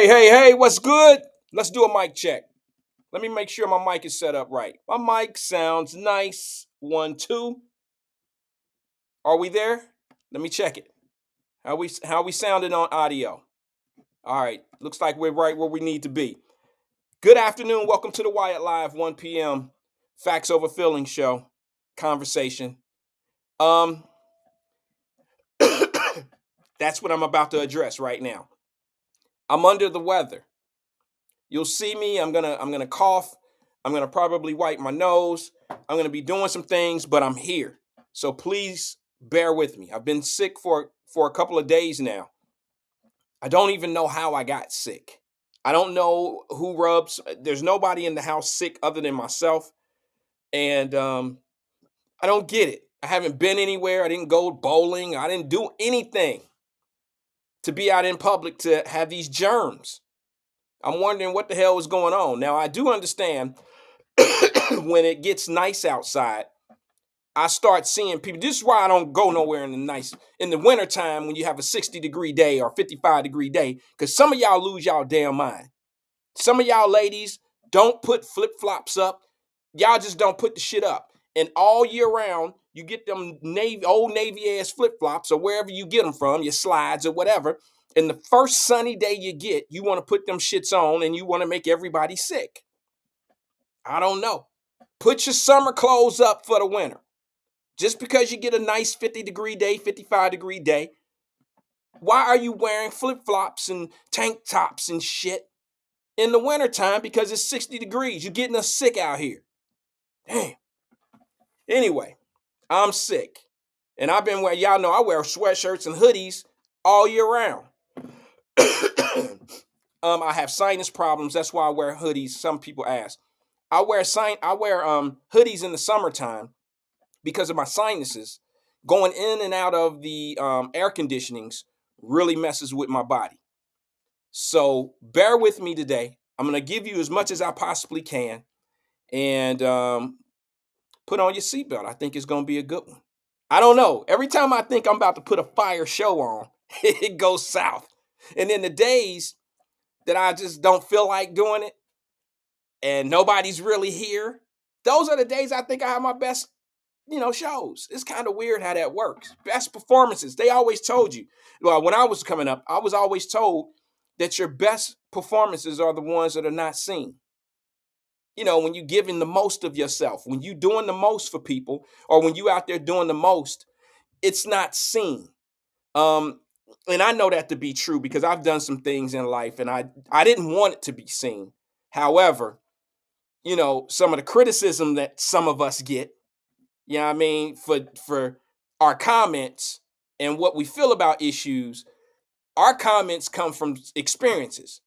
Hey, what's good? Let's do a mic check. Let me make sure my mic is set up right. My mic sounds nice. One, two. Are we there? Let me check it. How we sounding on audio? All right. Looks like we're right where we need to be. Good afternoon. Welcome to the Wyatt Live 1 p.m. Facts over Feelings show conversation. Um that's what I'm about to address right now. I'm under the weather. You'll see me. I'm gonna cough. I'm gonna probably wipe my nose. I'm gonna be doing some things, but I'm here. So please bear with me. I've been sick for a couple of days now. I don't even know how I got sick. I don't know who rubs. There's nobody in the house sick other than myself, and I don't get it. I haven't been anywhere. I didn't go bowling. I didn't do anything to be out in public to have these germs. I'm wondering what the hell is going on. Now I do understand when it gets nice outside, I start seeing people. This is why I don't go nowhere in the wintertime when you have a 60-degree day or 55-degree day, because some of y'all lose y'all damn mind. Some of y'all ladies don't put flip-flops up. Y'all just don't put the shit up. And all year round, you get them old Navy ass flip-flops or wherever you get them from, your slides or whatever. And the first sunny day you get, you want to put them shits on and you want to make everybody sick. I don't know. Put your summer clothes up for the winter. Just because you get a nice 50-degree day, 55-degree day, why are you wearing flip-flops and tank tops and shit in the wintertime because it's 60 degrees? You're getting us sick out here. Damn. Anyway, I'm sick. And I've been wearing, y'all know I wear sweatshirts and hoodies all year round. I have sinus problems. That's why I wear hoodies. Some people ask. I wear hoodies in the summertime because of my sinuses. Going in and out of the air conditionings really messes with my body. So bear with me today. I'm going to give you as much as I possibly can. And put on your seatbelt. I think it's going to be a good one. I don't know. Every time I think I'm about to put a fire show on, it goes south. And then the days that I just don't feel like doing it and nobody's really here, those are the days I think I have my best shows. It's kind of weird how that works. Best performances. They always told you. Well, when I was coming up, I was always told that your best performances are the ones that are not seen. When you're giving the most of yourself, when you're doing the most for people, or when you out there doing the most, it's not seen. And I know that to be true because I've done some things in life and I didn't want it to be seen. However, some of the criticism that some of us get, for our comments and what we feel about issues, our comments come from experiences.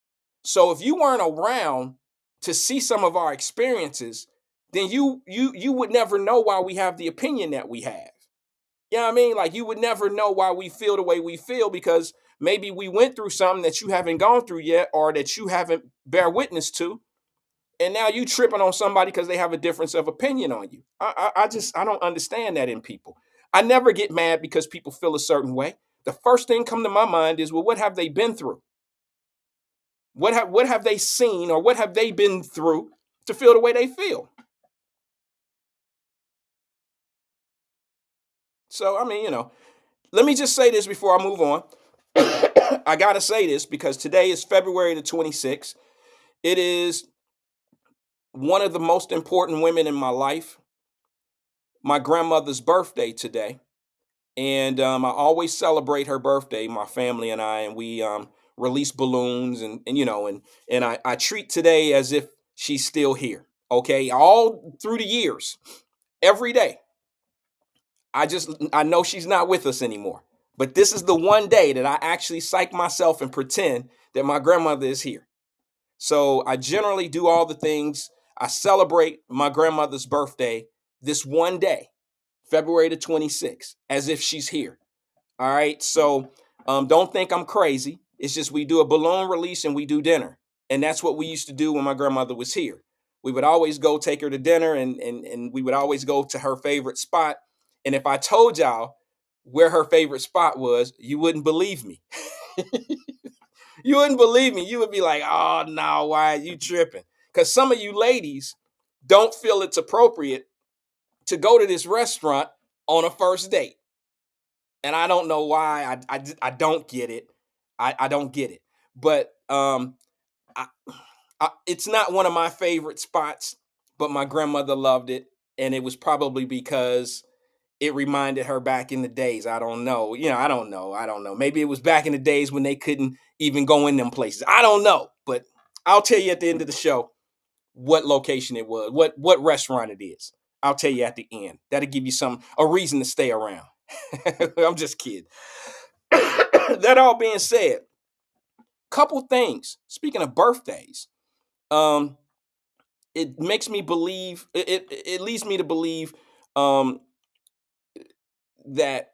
So if you weren't around to see some of our experiences, then you would never know why we have the opinion that we have. Like you would never know why we feel the way we feel because maybe we went through something that you haven't gone through yet or that you haven't bear witness to. And now you tripping on somebody because they have a difference of opinion on you. I don't understand that in people. I never get mad because people feel a certain way. The first thing come to my mind is, well, what have they been through? What have they seen or what have they been through to feel the way they feel? So, let me just say this before I move on. I got to say this because today is February the 26th. It is one of the most important women in my life, my grandmother's birthday today. And I always celebrate her birthday, my family and I, and we release balloons and I treat today as if she's still here. Okay, all through the years, every day. I know she's not with us anymore. But this is the one day that I actually psych myself and pretend that my grandmother is here. So I generally do all the things. I celebrate my grandmother's birthday this one day, February the 26th, as if she's here. All right. So don't think I'm crazy. It's just we do a balloon release and we do dinner. And that's what we used to do when my grandmother was here. We would always go take her to dinner and we would always go to her favorite spot. And if I told y'all where her favorite spot was, you wouldn't believe me. You wouldn't believe me. You would be like, oh no, why are you tripping? Because some of you ladies don't feel it's appropriate to go to this restaurant on a first date. And I don't know why. I don't get it. I don't get it. But I, it's not one of my favorite spots, but my grandmother loved it. And it was probably because it reminded her back in the days. I don't know. I don't know. I don't know. Maybe it was back in the days when they couldn't even go in them places. I don't know. But I'll tell you at the end of the show what location it was, what restaurant it is. I'll tell you at the end. That'll give you a reason to stay around. I'm just kidding. That all being said, couple things. Speaking of birthdays, um, it makes me believe. It leads me to believe um, that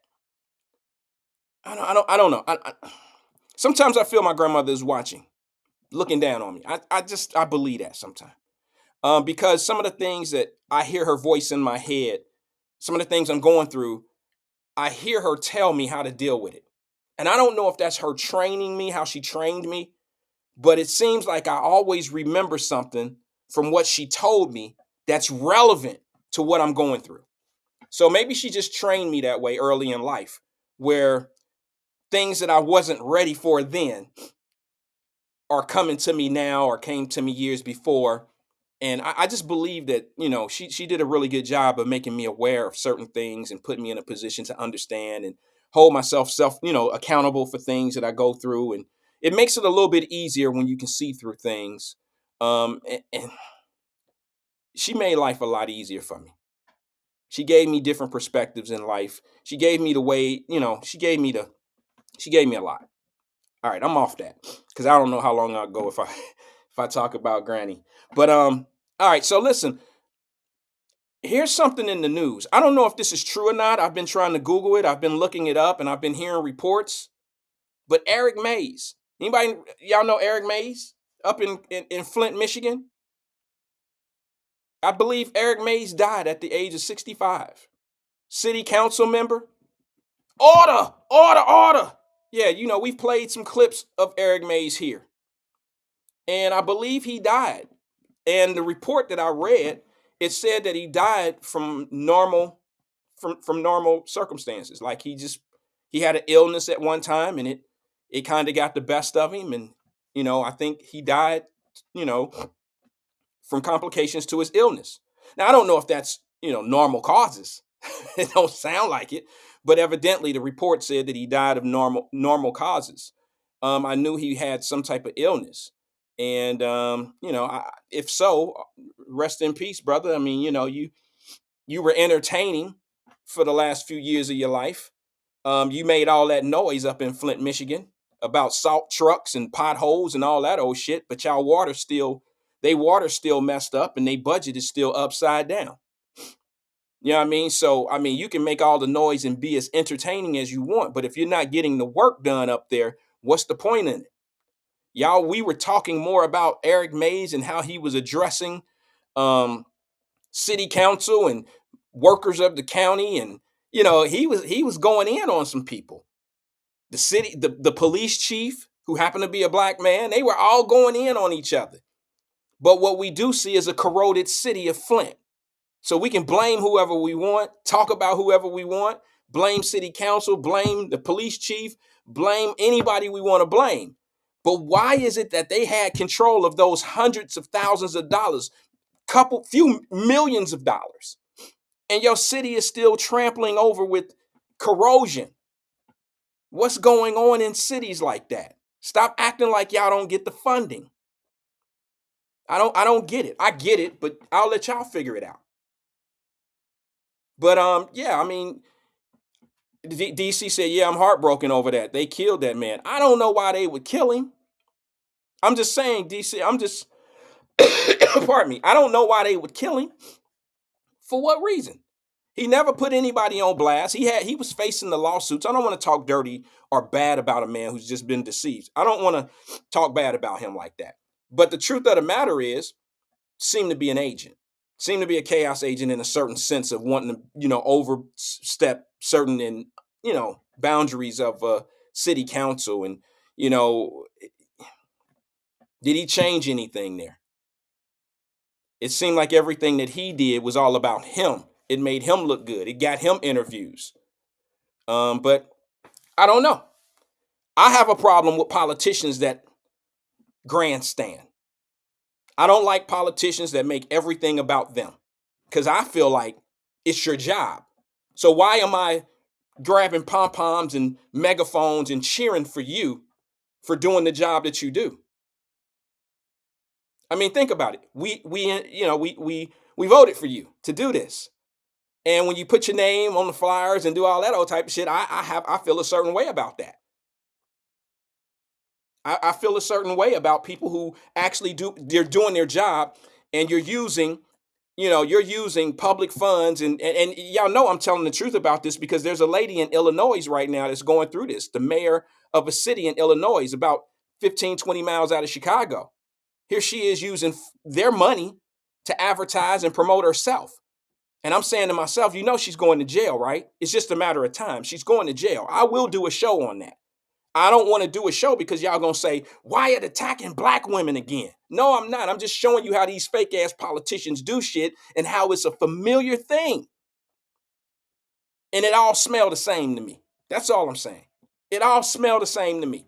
I don't know. Sometimes I feel my grandmother is watching, looking down on me. I believe that sometimes. Because some of the things that I hear her voice in my head, some of the things I'm going through, I hear her tell me how to deal with it. And I don't know if that's her training me, how she trained me, but it seems like I always remember something from what she told me that's relevant to what I'm going through. So maybe she just trained me that way early in life, where things that I wasn't ready for then are coming to me now or came to me years before. And I just believe that, she did a really good job of making me aware of certain things and putting me in a position to understand and hold myself accountable for things that I go through. And it makes it a little bit easier when you can see through things. And she made life a lot easier for me. She gave me different perspectives in life. She gave me the way, she gave me a lot. All right, I'm off that because I don't know how long I'll go if I if I talk about Granny. But all right. So listen, here's something in the news. I don't know if this is true or not. I've been trying to Google it. I've been looking it up, and I've been hearing reports. But Eric Mays, anybody y'all know Eric Mays up in Flint, Michigan? I believe Eric Mays died at the age of 65. City council member. Order, order, order. Yeah, we've played some clips of Eric Mays here, and I believe he died. And the report that I read, it said that he died from normal circumstances. Like he had an illness at one time, and it kind of got the best of him, and I think he died, you know, from complications to his illness. Now I don't know if that's normal causes. It don't sound like it, but evidently the report said that he died of normal causes. I knew he had some type of illness, and if so, rest in peace, brother. I mean, you were entertaining for the last few years of your life. You made all that noise up in Flint, Michigan, about salt trucks and potholes and all that old shit, but y'all water still messed up and they budget is still upside down. You know what I mean? So, I mean, you can make all the noise and be as entertaining as you want, but if you're not getting the work done up there, what's the point in it? Y'all, we were talking more about Eric Mays and how he was addressing um, city council and workers of the county, and he was going in on some people. The police chief, who happened to be a black man, they were all going in on each other. But what we do see is a corroded city of Flint. So we can blame whoever we want, talk about whoever we want, blame city council, blame the police chief, blame anybody we want to blame. But why is it that they had control of those hundreds of thousands of dollars, few millions of dollars, and your city is still trampling over with corrosion? What's going on in cities like that? Stop acting like y'all don't get the funding. I don't get it. I get it, but I'll let y'all figure it out. But yeah, I mean, DC said, yeah, I'm heartbroken over that. They killed that man. I don't know why they would kill him. I'm just saying, DC, pardon me. I don't know why they would kill him. For what reason? He never put anybody on blast. He was facing the lawsuits. I don't want to talk dirty or bad about a man who's just been deceived. I don't want to talk bad about him like that. But the truth of the matter is, seemed to be an agent, seemed to be a chaos agent in a certain sense of wanting to, overstep certain boundaries of city council. And, you know, Did he change anything there? It seemed like everything that he did was all about him. It made him look good. It got him interviews. But I don't know. I have a problem with politicians that grandstand. I don't like politicians that make everything about them because I feel like it's your job. So why am I grabbing pom poms and megaphones and cheering for you for doing the job that you do? I mean, think about it. We voted for you to do this. And when you put your name on the flyers and do all that old type of shit, I feel a certain way about that. I feel a certain way about people who actually they're doing their job, and you're using public funds, and y'all know I'm telling the truth about this because there's a lady in Illinois right now that's going through this. The mayor of a city in Illinois, about 15, 20 miles out of Chicago. Here she is using their money to advertise and promote herself. And I'm saying to myself, she's going to jail, right? It's just a matter of time. She's going to jail. I will do a show on that. I don't want to do a show because y'all gonna say, Wyatt attacking black women again. No, I'm not. I'm just showing you how these fake ass politicians do shit and how it's a familiar thing. And it all smell the same to me. That's all I'm saying. It all smell the same to me.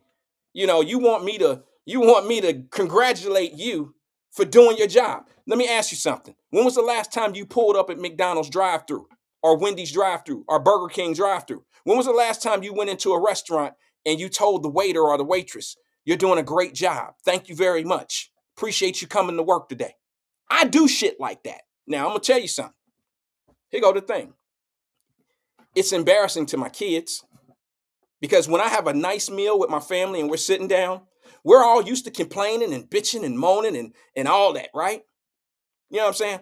You want me to congratulate you for doing your job. Let me ask you something. When was the last time you pulled up at McDonald's drive-thru or Wendy's drive-thru or Burger King drive-thru? When was the last time you went into a restaurant and you told the waiter or the waitress, you're doing a great job. Thank you very much. Appreciate you coming to work today. I do shit like that. Now, I'm going to tell you something. Here go the thing. It's embarrassing to my kids because when I have a nice meal with my family and we're sitting down, we're all used to complaining and bitching and moaning and all that, right? You know what I'm saying?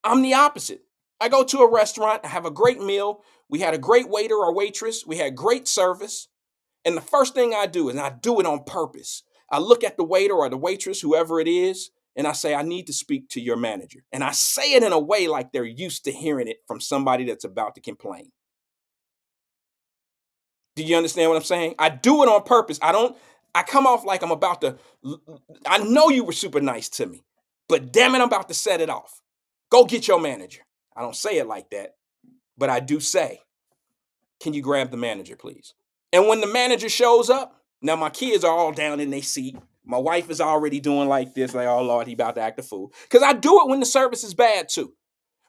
I'm the opposite. I go to a restaurant, I have a great meal. We had a great waiter or waitress. We had great service. And the first thing I do, and I do it on purpose, I look at the waiter or the waitress, whoever it is, and I say, I need to speak to your manager. And I say it in a way like they're used to hearing it from somebody that's about to complain. Do you understand what I'm saying? I do it on purpose. I come off like I'm about to, I know you were super nice to me, but damn it, I'm about to set it off. Go get your manager. I don't say it like that, but I do say, can you grab the manager, please? And when the manager shows up, now my kids are all down in their seat. My wife is already doing like this, like, oh Lord, he about to act a fool. Because I do it when the service is bad too.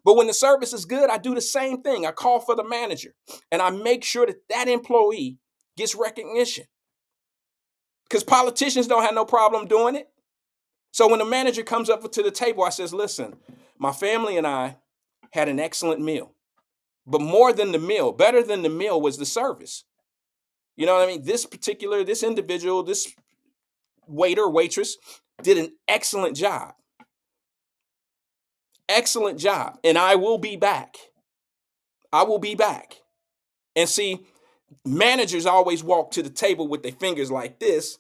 But when the service is good, I do the same thing. I call for the manager and I make sure that that employee gets recognition. Because politicians don't have no problem doing it. So when the manager comes up to the table, I says, listen, my family and I had an excellent meal. But more than the meal, better than the meal was the service. You know what I mean? This individual, this waiter, waitress did an excellent job. Excellent job. And I will be back. I will be back. And see, managers always walk to the table with their fingers like this,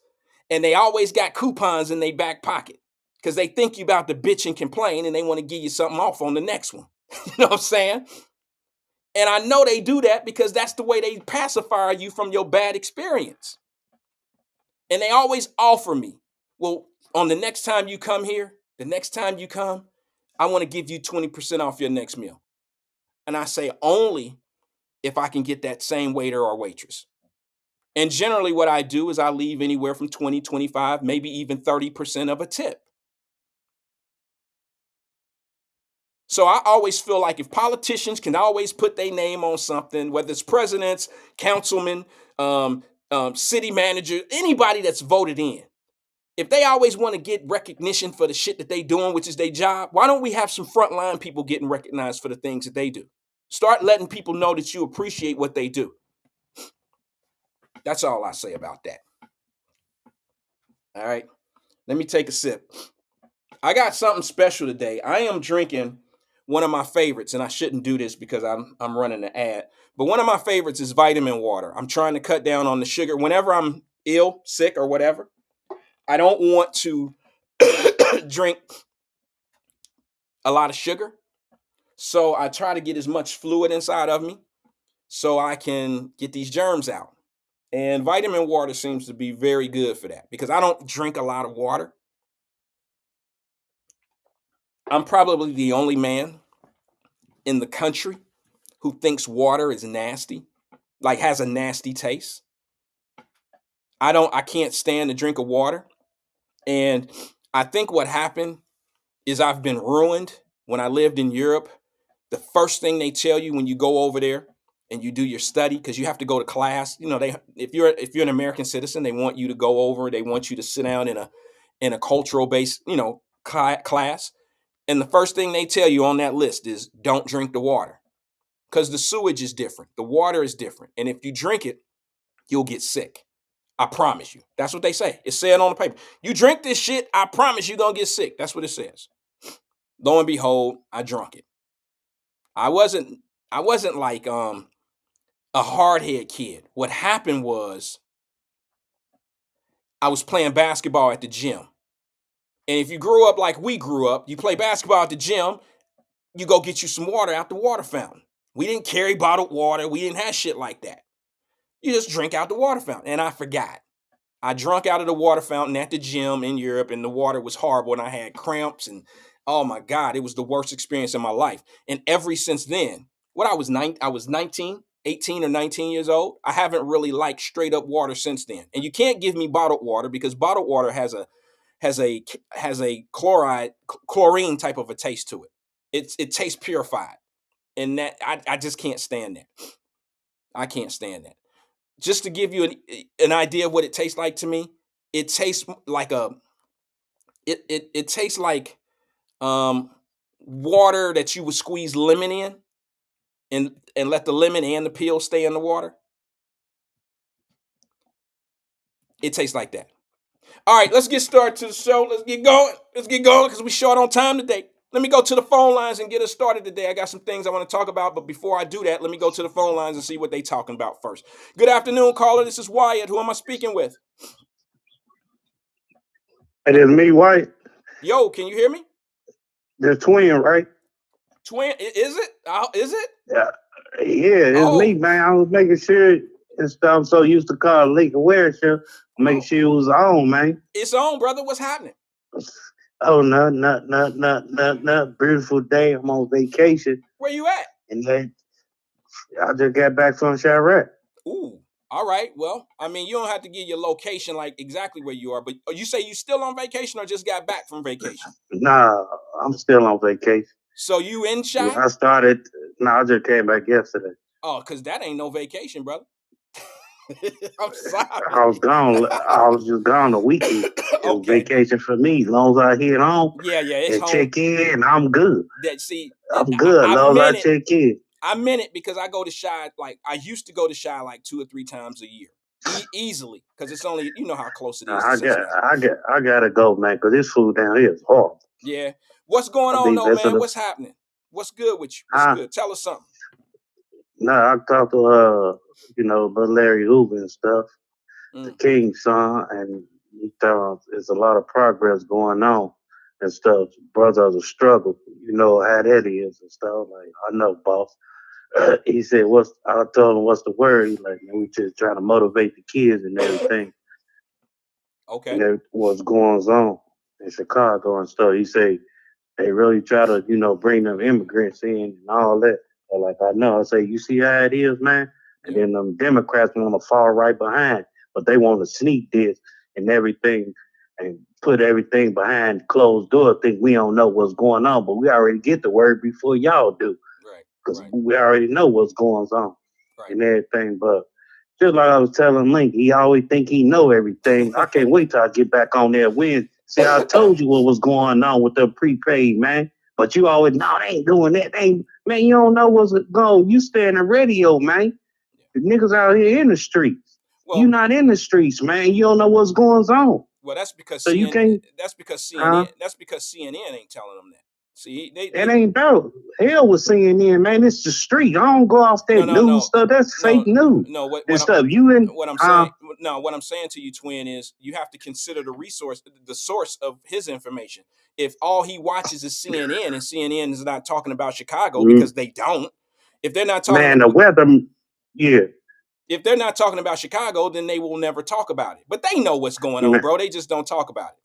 and they always got coupons in their back pocket because they think you about to bitch and complain and they want to give you something off on the next one. You know what I'm saying? And I know they do that because that's the way they pacify you from your bad experience. And they always offer me, well, on the next time you come here, the next time you come, I want to give you 20% off your next meal. And I say only if I can get that same waiter or waitress. And generally what I do is I leave anywhere from 20, 25, maybe even 30% of a tip. So I always feel like if politicians can always put their name on something, whether it's presidents, councilmen, city manager, anybody that's voted in, if they always want to get recognition for the shit that they doing, which is their job, why don't we have some frontline people getting recognized for the things that they do? Start letting people know that you appreciate what they do. That's all I say about that. All right, let me take a sip. I got something special today. I am drinking one of my favorites, and I shouldn't do this because I'm running an ad, but one of my favorites is vitamin water. I'm trying to cut down on the sugar. Whenever I'm ill, sick, or whatever, I don't want to drink a lot of sugar. So I try to get as much fluid inside of me so I can get these germs out. And vitamin water seems to be very good for that because I don't drink a lot of water. I'm probably the only man in the country who thinks water is nasty, like has a nasty taste. I can't stand the drink of water. And I think what happened is I've been ruined when I lived in Europe. The first thing they tell you when you go over there and you do your study, because you have to go to class, they if you're an American citizen, they want you to go over, they want you to sit down in a cultural based, class. And the first thing they tell you on that list is don't drink the water because the sewage is different. The water is different. And if you drink it, you'll get sick. I promise you. That's what they say. It's said on the paper. You drink this shit, I promise you're going to get sick. That's what it says. Lo and behold, I drunk it. I wasn't like a hardhead kid. What happened was I was playing basketball at the gym. And if you grew up like we grew up, you play basketball at the gym, you go get you some water out the water fountain. We didn't carry bottled water. We didn't have shit like that. You just drink out the water fountain. And I forgot. I drank out of the water fountain at the gym in Europe, and the water was horrible, and I had cramps, and oh my God, it was the worst experience in my life. And ever since then, I was 19, 18 or 19 years old. I haven't really liked straight up water since then. And you can't give me bottled water because bottled water has a chlorine type of a taste to it. It tastes purified. And that I just can't stand that. I can't stand that. Just to give you an idea of what it tastes like to me, it tastes like it tastes like water that you would squeeze lemon in and let the lemon and the peel stay in the water. It tastes like that. All right, let's get started to the show. Let's get going. Because we're short on time today. Let me go to the phone lines and get us started today. I got some things I want to talk about, but before I do that, let me go to the phone lines and see what they're talking about first. Good afternoon, caller. This is Wyatt. Who am I speaking with? It is me, Wyatt. Yo, can you hear me? The twin, right? Twin, is it? Is it? Yeah, it's me, man. I was making sure and stuff. I'm so used to calling Lake Aware show. Making sure it was on, man. It's on, brother. What's happening? Oh, no. Beautiful day. I'm on vacation. Where you at? And then I just got back from Chirac. Ooh, all right. Well, I mean, you don't have to give your location like exactly where you are, but you say you still on vacation or just got back from vacation? Nah, I'm still on vacation. So you in Chi? I started. I just came back yesterday. Oh, because that ain't no vacation, brother. I'm sorry. I was gone. I was just gone a weekend. It was vacation for me. As long as I hit home, it's and home. check in, I'm good. I'm good. As long as I check in. I meant it because I go to Chi, like I used to go to Chi like 2 or 3 times a year, easily, because it's only, you know how close it is. I gotta go, man, because this food down here is horrible. Yeah. What's going on, though, man? What's happening? What's good with you? What's good? Tell us something. No, I talked to little Larry Hoover and stuff, the King's son, and he thought there's a lot of progress going on and stuff. Brothers a struggle, you know how that is and stuff. Like, I know, boss. He said, I told him, what's the word? He's like, man, we just trying to motivate the kids and everything. Okay. And what's going on in Chicago and stuff. He said, they really try to, bring them immigrants in and all that. But like, I know, I say, you see how it is, man? And then them Democrats want to fall right behind, but they want to sneak this and everything and put everything behind closed doors. Think we don't know what's going on, but we already get the word before y'all do. Right. Because we already know what's going on and everything. But just like I was telling Link, he always think he know everything. I can't wait till I get back on there win. See, I told you what was going on with the prepaid, man. But you always, no, they ain't doing that. Man, you don't know what's going on. You stay in the radio, man. The niggas out here in the streets. Well, you not in the streets, man. You don't know what's going on. Well, that's because so CNN, that's because CNN ain't telling them that. See, it ain't about hell with CNN, man. It's the street. I don't go off that news stuff. That's fake news. No, what I'm saying to you, twin, is you have to consider the source of his information. If all he watches is CNN and CNN is not talking about Chicago because they don't. If they're not talking, the weather, If they're not talking about Chicago, then they will never talk about it. But they know what's going on, bro. They just don't talk about it.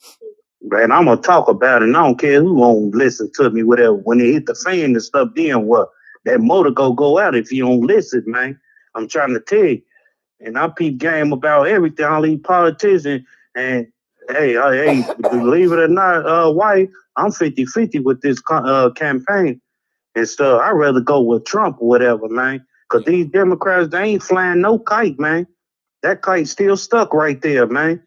Man, I'm gonna talk about it, and I don't care who won't listen to me, whatever. When it hit the fan and stuff, then what? That motor go out if you don't listen, man. I'm trying to tell you. And I peep game about everything, all these politicians. And hey, believe it or not, White, I'm 50-50 with this campaign and stuff. I'd rather go with Trump or whatever, man. Because these Democrats, they ain't flying no kite, man. That kite still stuck right there, man.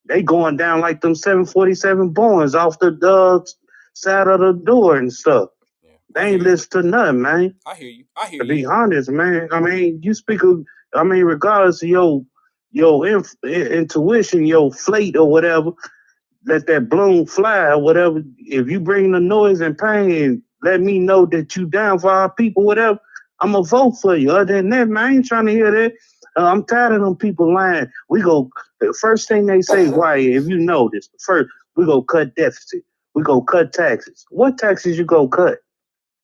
They going down like them 747 Boeings off the side of the door and stuff. Yeah, They ain't listen to nothing, man. I hear you. I hear To you. be honest, man. I mean, you speak of, I mean, regardless of your intuition, your fleet or whatever, let that balloon fly or whatever. If you bring the noise and pain and let me know that you down for our people, whatever, I'm gonna vote for you. Other than that, man, I ain't trying to hear that. I'm tired of them people lying. The first thing they say, why, if you know this, first, we go cut deficit. We go cut taxes. What taxes you go cut?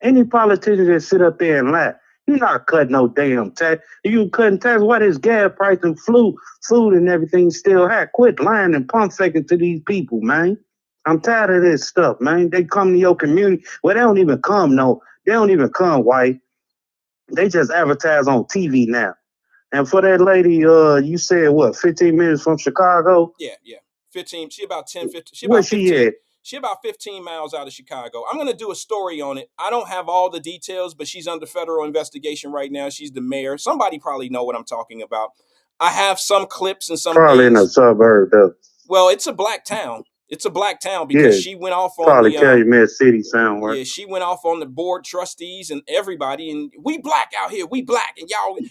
Any politician that sit up there and lie, you're not cutting no damn tax. If you cutting tax, why this gas price and food and everything still high? Quit lying and pump faking to these people, man. I'm tired of this stuff, man. They come to your community. Well, they don't even come, no. They don't even come, White. They just advertise on TV now. And for that lady, you said what, 15 minutes from Chicago? Yeah. 15. She about 10, 15. Where she at? She about 15 miles out of Chicago. I'm going to do a story on it. I don't have all the details, but she's under federal investigation right now. She's the mayor. Somebody probably know what I'm talking about. I have some clips and some Probably things. in a suburb, though. Well, it's a black town. It's a black town because Yeah, she went off on probably the Calumet City somewhere. yeah, she went off on the board trustees and everybody, and we black out here. We black, and y'all. But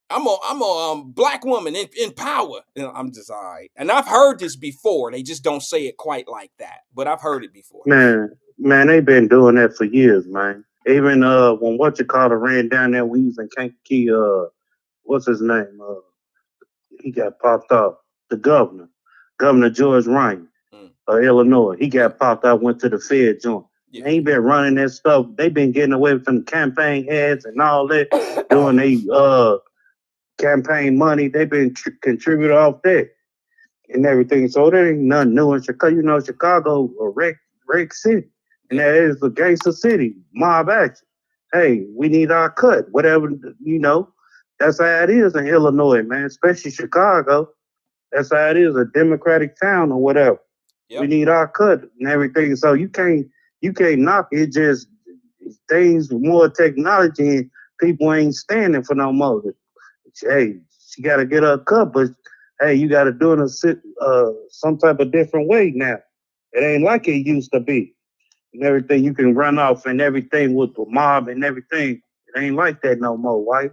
I'm a black woman in power. And I'm just all right. And I've heard this before. They just don't say it quite like that, but I've heard it before. man, they been doing that for years, man. Even when what you call it ran down there, we was in Kankakee. What's his name? He got popped off. The Governor George Ryan of Illinois. He got popped out. Went to the Fed joint. Yeah. They ain't been running that stuff. They been getting away from campaign ads and all that, doing they campaign money. They been contributing off that and everything. So there ain't nothing new in Chicago. You know, Chicago a wreck city, and that is a gangster city, mob action. Hey, we need our cut, whatever, you know. That's how it is in Illinois, man, especially Chicago. That's how it is, a democratic town or whatever. Yep. We need our cut and everything. So you can't knock it. Just things more technology and people ain't standing for no more. Hey, she got to get her cut, but hey, you got to do it some type of different way now. It ain't like it used to be. And everything you can run off and everything with the mob and everything. It ain't like that no more, right?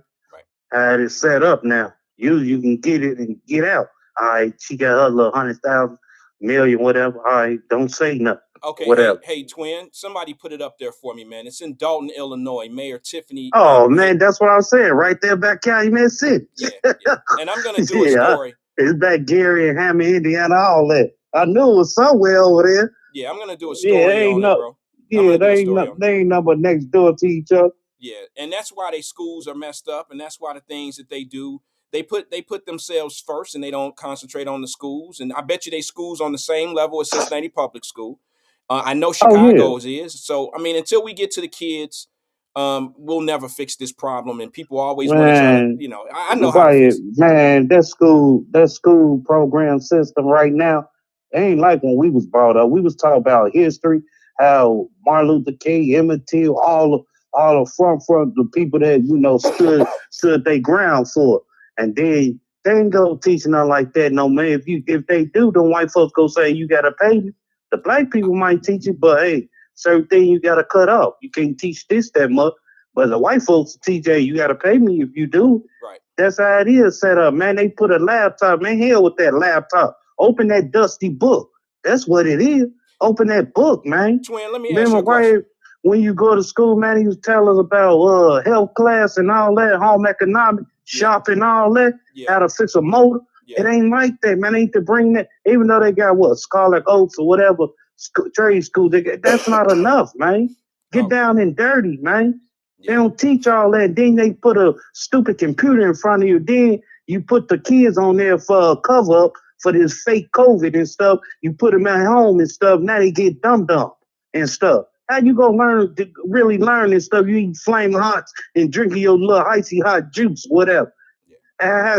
How it's set up now. You can get it and get out. All right, she got her little 100,000, million, whatever. All right, don't say nothing. Okay, whatever. Hey, twin, somebody put it up there for me, man. It's in Dalton, Illinois. Mayor Tiffany. Oh, man, that's what I was saying. Right there back Calumet City. Yeah. And I'm going to do a story. It's back Gary and Hammond, Indiana, all that. I knew it was somewhere over there. Yeah, I'm going to do a story on it, bro. Yeah, they ain't no but next door to each other. Yeah, and that's why they schools are messed up, and that's why the things that they do, they put themselves first, and they don't concentrate on the schools. And I bet you they schools on the same level as Cincinnati Public School. I know Chicago's is. So I mean, until we get to the kids, we'll never fix this problem. And people always want to try to, you know, I know how to fix it. Man, that school program system right now ain't like when we was brought up. We was talking about history, how Martin Luther King, Emmett Till, all the front the people that stood their ground for, and then they ain't go teaching nothing like that no man. If they do, then white folks go say you gotta pay me. The black people might teach it, but hey, certain thing you gotta cut off. You can't teach this that much. But the white folks teach, hey, you gotta pay me if you do. Right. That's how it is set up, man. They put a laptop, man. Hell with that laptop. Open that dusty book. That's what it is. Open that book, man. Twin, let me ask you a question. When you go to school, man, he was telling us about health class and all that, home economics, shopping, all that, how to fix a motor. It ain't like that, man. Ain't to bring that, even though they got Scarlet Oaks or whatever trade school. That's not enough, man. Get down and dirty, man. They don't teach all that. Then they put a stupid computer in front of you. Then you put the kids on there for a cover up for this fake COVID and stuff. You put them at home and stuff. Now they get dumb and stuff. How you gonna learn to really learn this stuff? You eat flaming hots and drinking your little icy hot juice, whatever.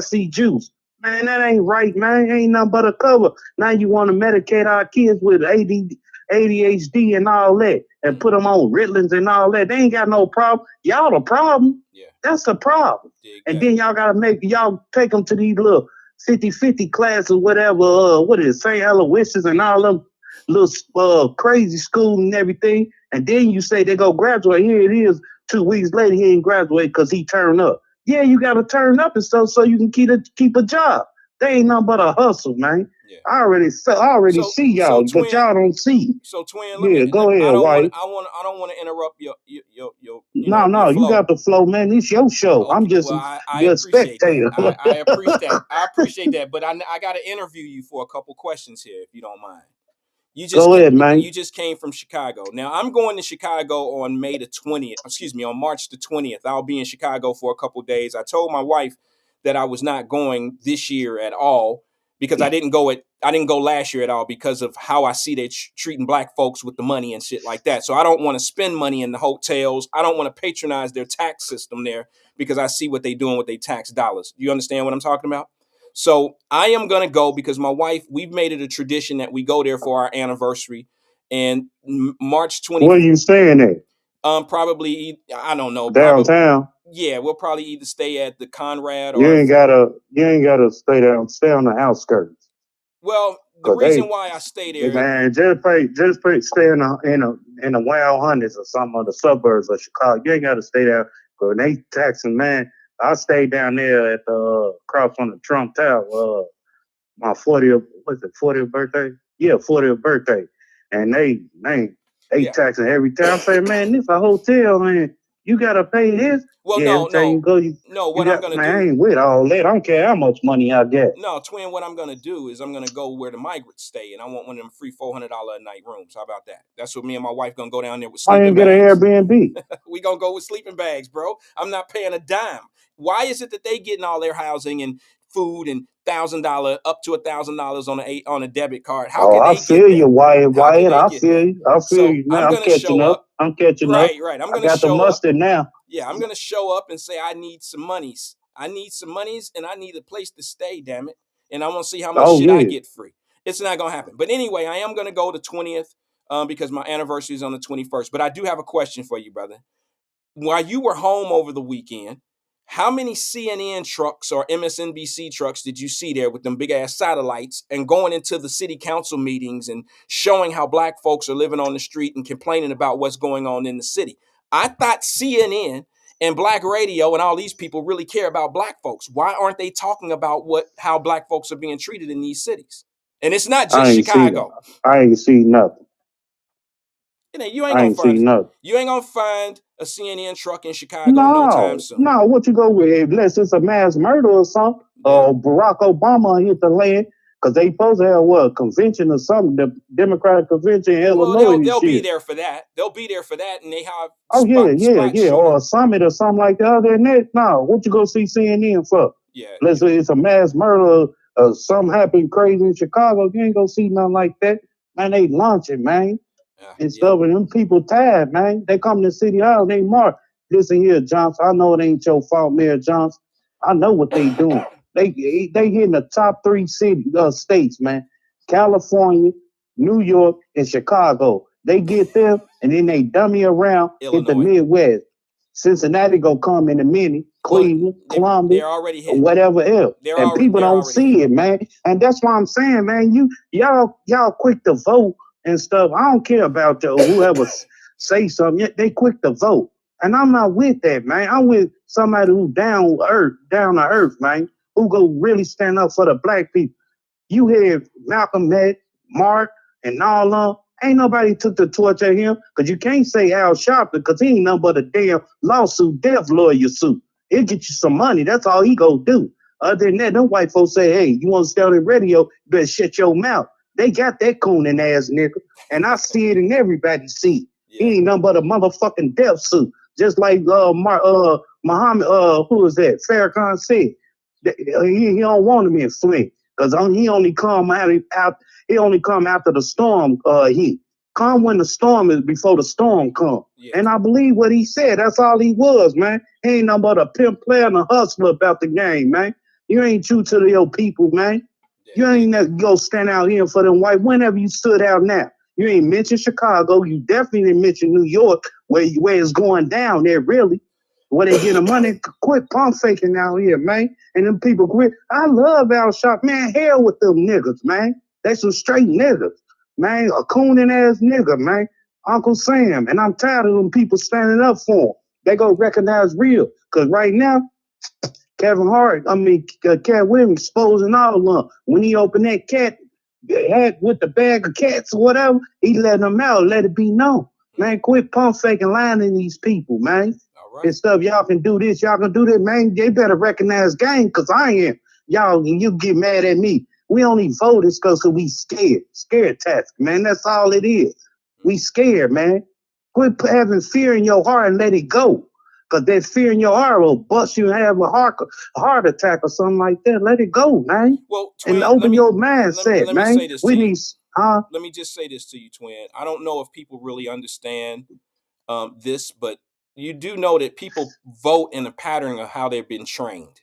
See juice. Man, that ain't right, man. Ain't nothing but a cover. Now you want to medicate our kids with ADHD and all that and put them on Ritalins and all that. They ain't got no problem. Y'all the problem. Yeah. That's the problem. Exactly. And then y'all got to y'all take them to these little 50-50 classes, whatever. What is it, St. Aloysius and all them little crazy school and everything. And then you say they go graduate. Here it is. 2 weeks later, he ain't graduate because he turned up. Yeah, you got to turn up and stuff so you can keep a job. They ain't nothing but a hustle, man. Yeah. I already see y'all, but y'all don't see. So, Twin, go ahead, Wyatt. I don't want to interrupt your No, you got the flow, man. It's your show. Okay, I'm just a spectator. I appreciate that. But I got to interview you for a couple questions here, if you don't mind. Go ahead, man. You just came from Chicago. Now, I'm going to Chicago on on March the 20th. I'll be in Chicago for a couple days. I told my wife that I was not going this year at all because I didn't go last year at all because of how I see they treating black folks with the money and shit like that. So I don't want to spend money in the hotels. I don't want to patronize their tax system there because I see what they're doing with their tax dollars. Do you understand what I'm talking about? So I am going to go because my wife, we've made it a tradition that we go there for our anniversary. And March 20th. Where are you staying at? Probably, I don't know. Downtown? Yeah, we'll probably either stay at the Conrad or... You ain't gotta stay down. Stay on the outskirts. Well, the reason why I stay there... Man, just stay in the Wild Hundreds or some of the suburbs of Chicago. You ain't gotta stay there. Because they taxing, man. I stayed down there at the across from the Trump Tower. My 40th birthday? Yeah, 40th birthday. And they taxing every time. I'm saying, man, this a hotel, man. You gotta pay this. Well, yeah, no. I'm gonna do. I ain't with all that. I don't care how much money I get. No, Twin. What I'm gonna do is I'm gonna go where the migrants stay, and I want one of them free $400 a night rooms. How about that? That's what me and my wife gonna go down there with sleeping bags. I ain't get an Airbnb. We gonna go with sleeping bags, bro. I'm not paying a dime. Why is it that they getting all their housing and food and $1,000 up to $1,000 on a debit card? How can they feel you, Wyatt. I feel you. I feel you. Man, I'm catching up. Right. I'm gonna got the mustard now. Yeah, I'm gonna show up and say I need some monies. And I need a place to stay. Damn it! And I want to see how much I get free. It's not gonna happen. But anyway, I am gonna go the 20th because my anniversary is on the 21st. But I do have a question for you, brother. While you were home over the weekend, how many CNN trucks or MSNBC trucks did you see there with them big ass satellites and going into the city council meetings and showing how black folks are living on the street and complaining about what's going on in the city? I thought CNN and black radio and all these people really care about black folks. Why aren't they talking about how black folks are being treated in these cities? And it's not just Chicago. I ain't see nothing. You ain't gonna find a CNN truck in Chicago no time soon. No, what you go with? Unless it's a mass murder or something. Barack Obama hit the land because they supposed to have a convention or something, the Democratic convention in Illinois. They'll be there for that. They'll be there for that, and they have or a summit or something like that. Other than that, no. What you go see CNN for? Yeah, unless it's a mass murder or something happened crazy in Chicago, you ain't gonna see nothing like that. Man, they launching, man. And stuff, and them people tired, man. They come to City Hall, they mark. Listen here, Johnson. I know it ain't your fault, Mayor Johnson. I know what they doing. They in the top 3 states, man. California, New York, and Chicago. They get them, and then they dummy around in the Midwest. Cincinnati gonna come in a minute. Cleveland, Columbia, or whatever else. And people don't see it, man. And that's why I'm saying, man, y'all quick to vote and stuff. I don't care about whoever say something. They quick to vote. And I'm not with that, man. I'm with somebody who down to earth, man, who go really stand up for the black people. You hear Malcolm X, Mark, and all of them. Ain't nobody took the torch at him because you can't say Al Sharpton because he ain't nothing but a damn lawsuit, death lawyer suit. He'll get you some money. That's all he go do. Other than that, them white folks say, hey, you want to stay on the radio, you better shut your mouth. They got that cooning ass nigga. And I see it and everybody see it. Yeah. He ain't nothing but a motherfucking death suit. Just like Muhammad, who was that? Farrakhan said. He don't want him in Flint. Because he only come out, he only come after the storm. He come when the storm is before the storm come. Yeah. And I believe what he said. That's all he was, man. He ain't nothing but a pimp player and a hustler about the game, man. You ain't true to your people, man. You ain't go stand out here for them white. Whenever you stood out now, you ain't mentioned Chicago. You definitely didn't mention New York, where it's going down there, really. Where they get the money. Quit pump faking out here, man. And them people quit. I love Al Sharpton. Man, hell with them niggas, man. They some straight niggas, man. A cooning ass nigga, man. Uncle Sam. And I'm tired of them people standing up for him. They go recognize real. Because right now, Cat Williams exposing all of them. When he opened that cat hat with the bag of cats or whatever, he let them out, let it be known. Man, quit pump faking lying to these people, man. All right. And stuff, y'all can do this, y'all can do that, man. They better recognize game, because I am. Y'all, you get mad at me. We only vote because we scared. Scared task, man. That's all it is. We scared, man. Quit having fear in your heart and let it go. Because that fear in your heart will bust you and have a heart attack or something like that. Let it go, man. Well, Twin, and open your mindset, man. Let me just say this to you, Twin. I don't know if people really understand this, but you do know that people vote in a pattern of how they've been trained.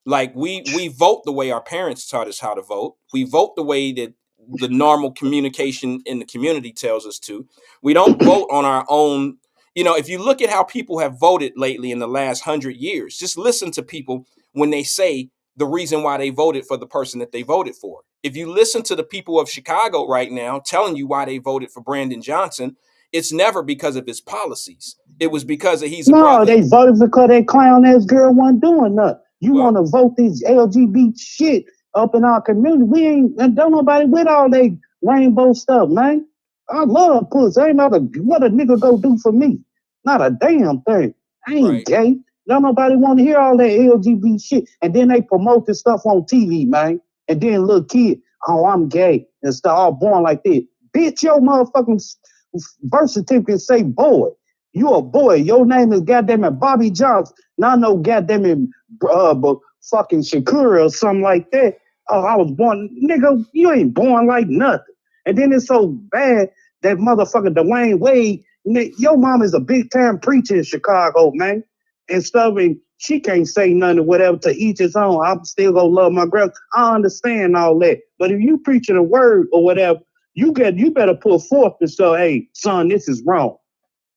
Like we vote the way our parents taught us how to vote. We vote the way that the normal communication in the community tells us to. We don't vote on our own. You know, if you look at how people have voted lately in the last 100 years, just listen to people when they say the reason why they voted for the person that they voted for. If you listen to the people of Chicago right now telling you why they voted for Brandon Johnson, it's never because of his policies. It was because he's a brother. No, they voted because that clown ass girl wasn't doing nothing. You want to vote these LGBT shit up in our community? We ain't, don't nobody with all that rainbow stuff, man. I love pussy. Ain't not what a nigga go do for me. Not a damn thing. I ain't gay. Don't nobody want to hear all that LGBT shit. And then they promote this stuff on TV, man. And then little kid, oh, I'm gay and stuff, all born like this. Bitch, your motherfucking birth certificate say boy. You a boy. Your name is goddamn it Bobby Johnson. Not no goddamn it fucking Shakira or something like that. Oh, I was born. Nigga, you ain't born like nothing. And then it's so bad that motherfucker Dwayne Wade, your mom is a big time preacher in Chicago, man. And stuff, and she can't say nothing or whatever, to each his own. I'm still gonna love my grandma. I understand all that. But if you preaching a word or whatever, you better put forth and say, hey, son, this is wrong.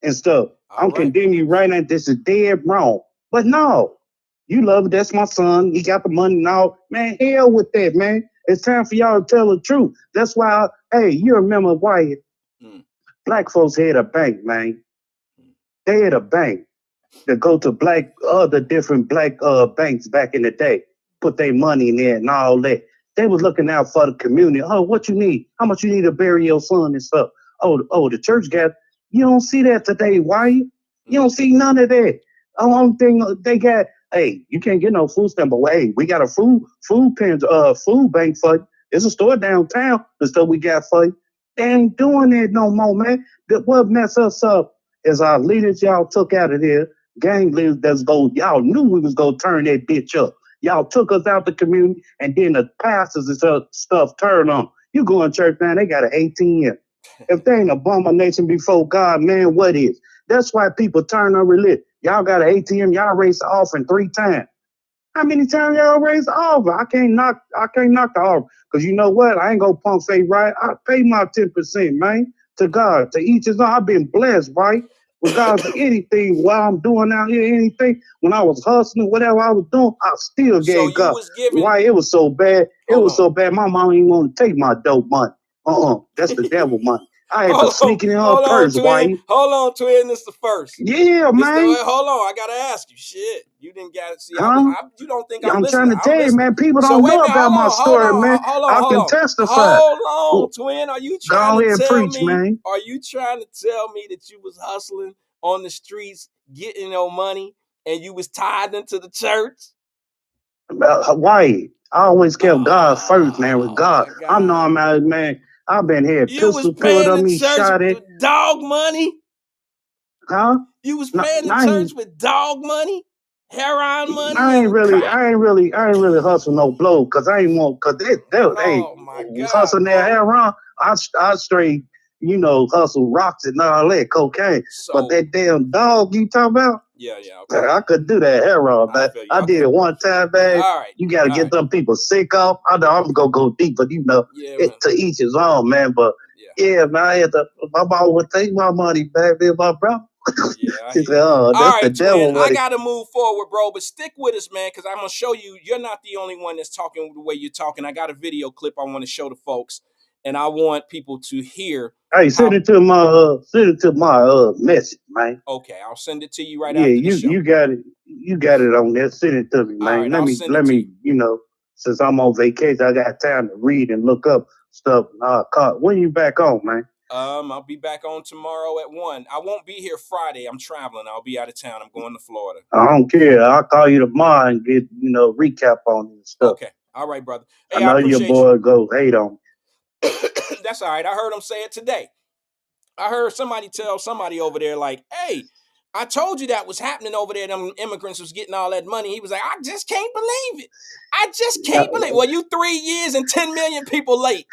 And stuff. I'm condemning you right now. This is dead wrong. But no, you love it. That's my son. He got the money and all. Man, hell with that, man. It's time for y'all to tell the truth. That's why, hey, you remember Wyatt? Black folks had a bank, man. They had a bank to go to other different black banks back in the day. Put their money in there and all that. They was looking out for the community. Oh, what you need? How much you need to bury your son and stuff? Oh, the church got. You don't see that today, Wyatt. You don't see none of that. The only thing they got, hey, you can't get no food stamp, but hey, we got a food bank for you. There's a store downtown, the stuff we got for you. They ain't doing that no more, man. What mess us up is our leaders y'all took out of there, gang leaders y'all knew we was gonna turn that bitch up. Y'all took us out the community, and then the pastors and stuff turned on. You go in church, man, they got an 18-year. If they ain't abomination before God, man, what is? That's why people turn on religion. Y'all got an ATM, y'all raise the offering 3 times. How many times y'all raise the offering? I can't knock the offering. Because you know what? I ain't gonna pump fake right. I pay my 10%, man. To God. To each his own. I've been blessed, right? Regardless of anything, what I'm doing out here, anything, when I was hustling, whatever I was doing, I still gave God. Why it was so bad? It was so bad. My mom didn't want to take my dope money. That's the devil money. I had to sneak it in her purse, Wyatt. Hold on, twin. This the first. Yeah, man. Hold on. I gotta ask you. Shit, you didn't get see. You don't think I'm listening? I'm trying to tell you, man. People don't know about my story, man. I can testify. Hold on, twin. Are you trying to tell me? Man. Are you trying to tell me that you was hustling on the streets, getting no money, and you was tied into the church? Why? I always kept God first, man. With God, I know I'm out, man. I've been here. Pistol pulled on me, shot it. Dog money? Huh? You was paying the church with dog money? heroin money I ain't and really, crack. I ain't really, I ain't really hustle no blow because I ain't want because hey, Oh my God, hustling that bro. heroin. I straight, hustle rocks and all that cocaine. But So that damn dog you talking about, yeah, okay. I could do that heroin, I man. feel you. I did Okay. it one time, man. All right. You got to All get right. them people sick off. I know I'm gonna go deep, but Yeah, it man. to each his own, man. But Yeah. yeah, man, I had to. My mom would take my money back there, my brother. Yeah, I She hear said, you. "Oh, All that's the right, twin. devil I money." gotta move forward, bro. But stick with us, man, because I'm gonna show you. You're not the only one that's talking the way you're talking. I got a video clip I want to show the folks, and I want people to hear Hey, how. send it to my message, man. Okay, I'll send it to you right Yeah, after the you show. you got it. You got it on there. Send it to me, All man. right, Let I'll me send let it to me, you. since I'm on vacation, I got time to read and look up stuff. When you back on, man? I'll be back on tomorrow at 1. I won't be here Friday. I'm traveling. I'll be out of town. I'm going to Florida. I don't care. I'll call you tomorrow and get recap on this stuff. Okay. All right, brother. I Hey, I know your appreciate you. boy go hate on Me. That's all right. I heard him say it today. I heard somebody tell somebody over there, like, hey, I told you that was happening over there. Them immigrants was getting all that money. He was like, I just can't believe it. I just can't believe it. me. Well, you 3 years and 10 million people late.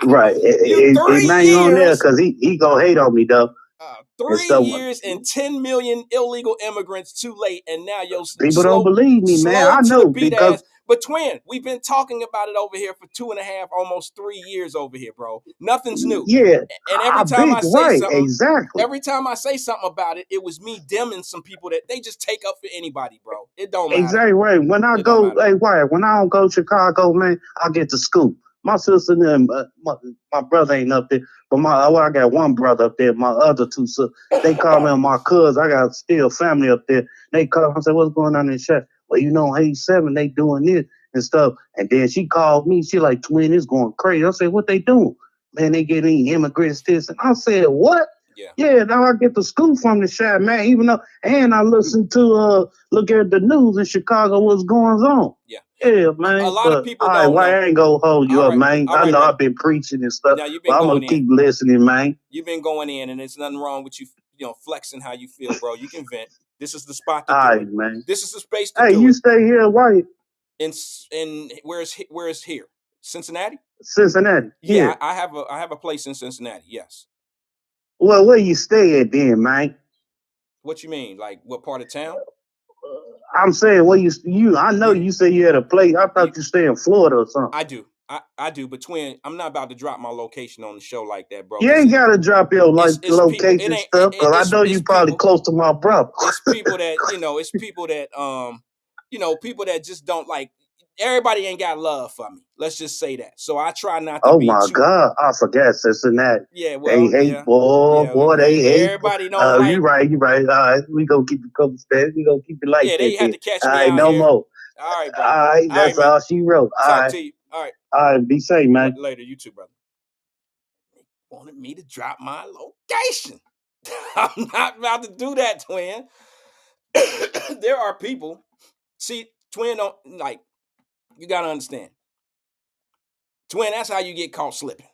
Right. You It three ain't on there years, because he gonna hate on me though. And three so years and 10 million illegal immigrants too late. And now you're people don't slow, believe me, man. slow I to the know beat because ass. But twin, we've been talking about it over here for 2.5, almost 3 years over here, bro. Nothing's new. yeah, And I big right, exactly. every time I say something about it, it was me dimming some people that they just take up for anybody, bro. It don't matter. Exactly right. When I It don't go, matter. hey, Wyatt, when I don't go to Chicago, man, I get the scoop. My sister and them, my brother ain't up there, but I got one brother up there. My other two sisters, they call me my cousin. I got still family up there. They call me and say, "What's going on in the chat?" Well, H7, they doing this and stuff. And then she called me. She like, "Twin, it's going crazy." I said, "What they doing?" Man, they getting immigrants this, and I said, "What?" Yeah. Yeah, now I get the scoop from the chat, man. Even though, and I listen to look at the news in Chicago, what's going on. Yeah. Yeah, A man. lot of But people all right, don't why know. I ain't gonna hold you All up, right. man. All I right, know brother. I've been preaching and stuff, Now you've but been I'm gonna going in. keep listening, man. You've been going in, and there's nothing wrong with you, flexing how you feel, bro. You can vent. This is the spot to All do right, it. man. This is the space to Hey, do you it. stay here, White, In where's here? Cincinnati? Cincinnati. Yeah, Yeah. I have a place in Cincinnati. Yes. Well, where you stay at then, man? What you mean? Like what part of town? I'm saying where you. I know You you say you had a place. I you thought you stay in Florida or something. I do. I do, but twin, I'm not about to drop my location on the show like that, bro. You Cause ain't gotta drop your it's people. It location ain't. stuff, cause I know It's you probably people. close to my brother. It's people that It's people that people that just don't like. Everybody ain't got love for me. Let's just say that. So I try not to Oh be my too. God, I forgot Cincinnati. Yeah. They Well. hate, Yeah. boy, Yeah. boy, they hate. Everybody don't You like. right, you right. All right, we gonna keep it couple steps. We gonna keep it like Yeah. that They had then. to catch All me right, out no here. more. All right, All brother. right, All right, that's man. all she wrote. Talk to you. All right. All right, be safe, man. Later. You too, brother. Wanted me to drop my location. I'm not about to do that, twin. There are people. See, twin don't like. You gotta understand, twin. That's how you get caught slipping.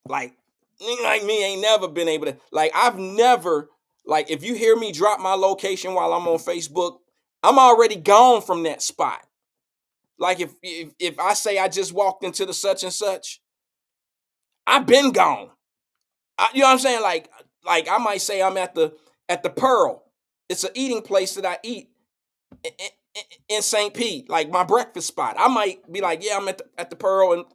Like, nigga like me ain't never been able to. Like, I've never. Like, if you hear me drop my location while I'm on Facebook, I'm already gone from that spot. Like, if I say I just walked into the such and such, I've been gone. You know what I'm saying? Like I might say I'm at the Pearl. It's an eating place that I eat in St. Pete, like my breakfast spot. I might be like, yeah, I'm at the Pearl, and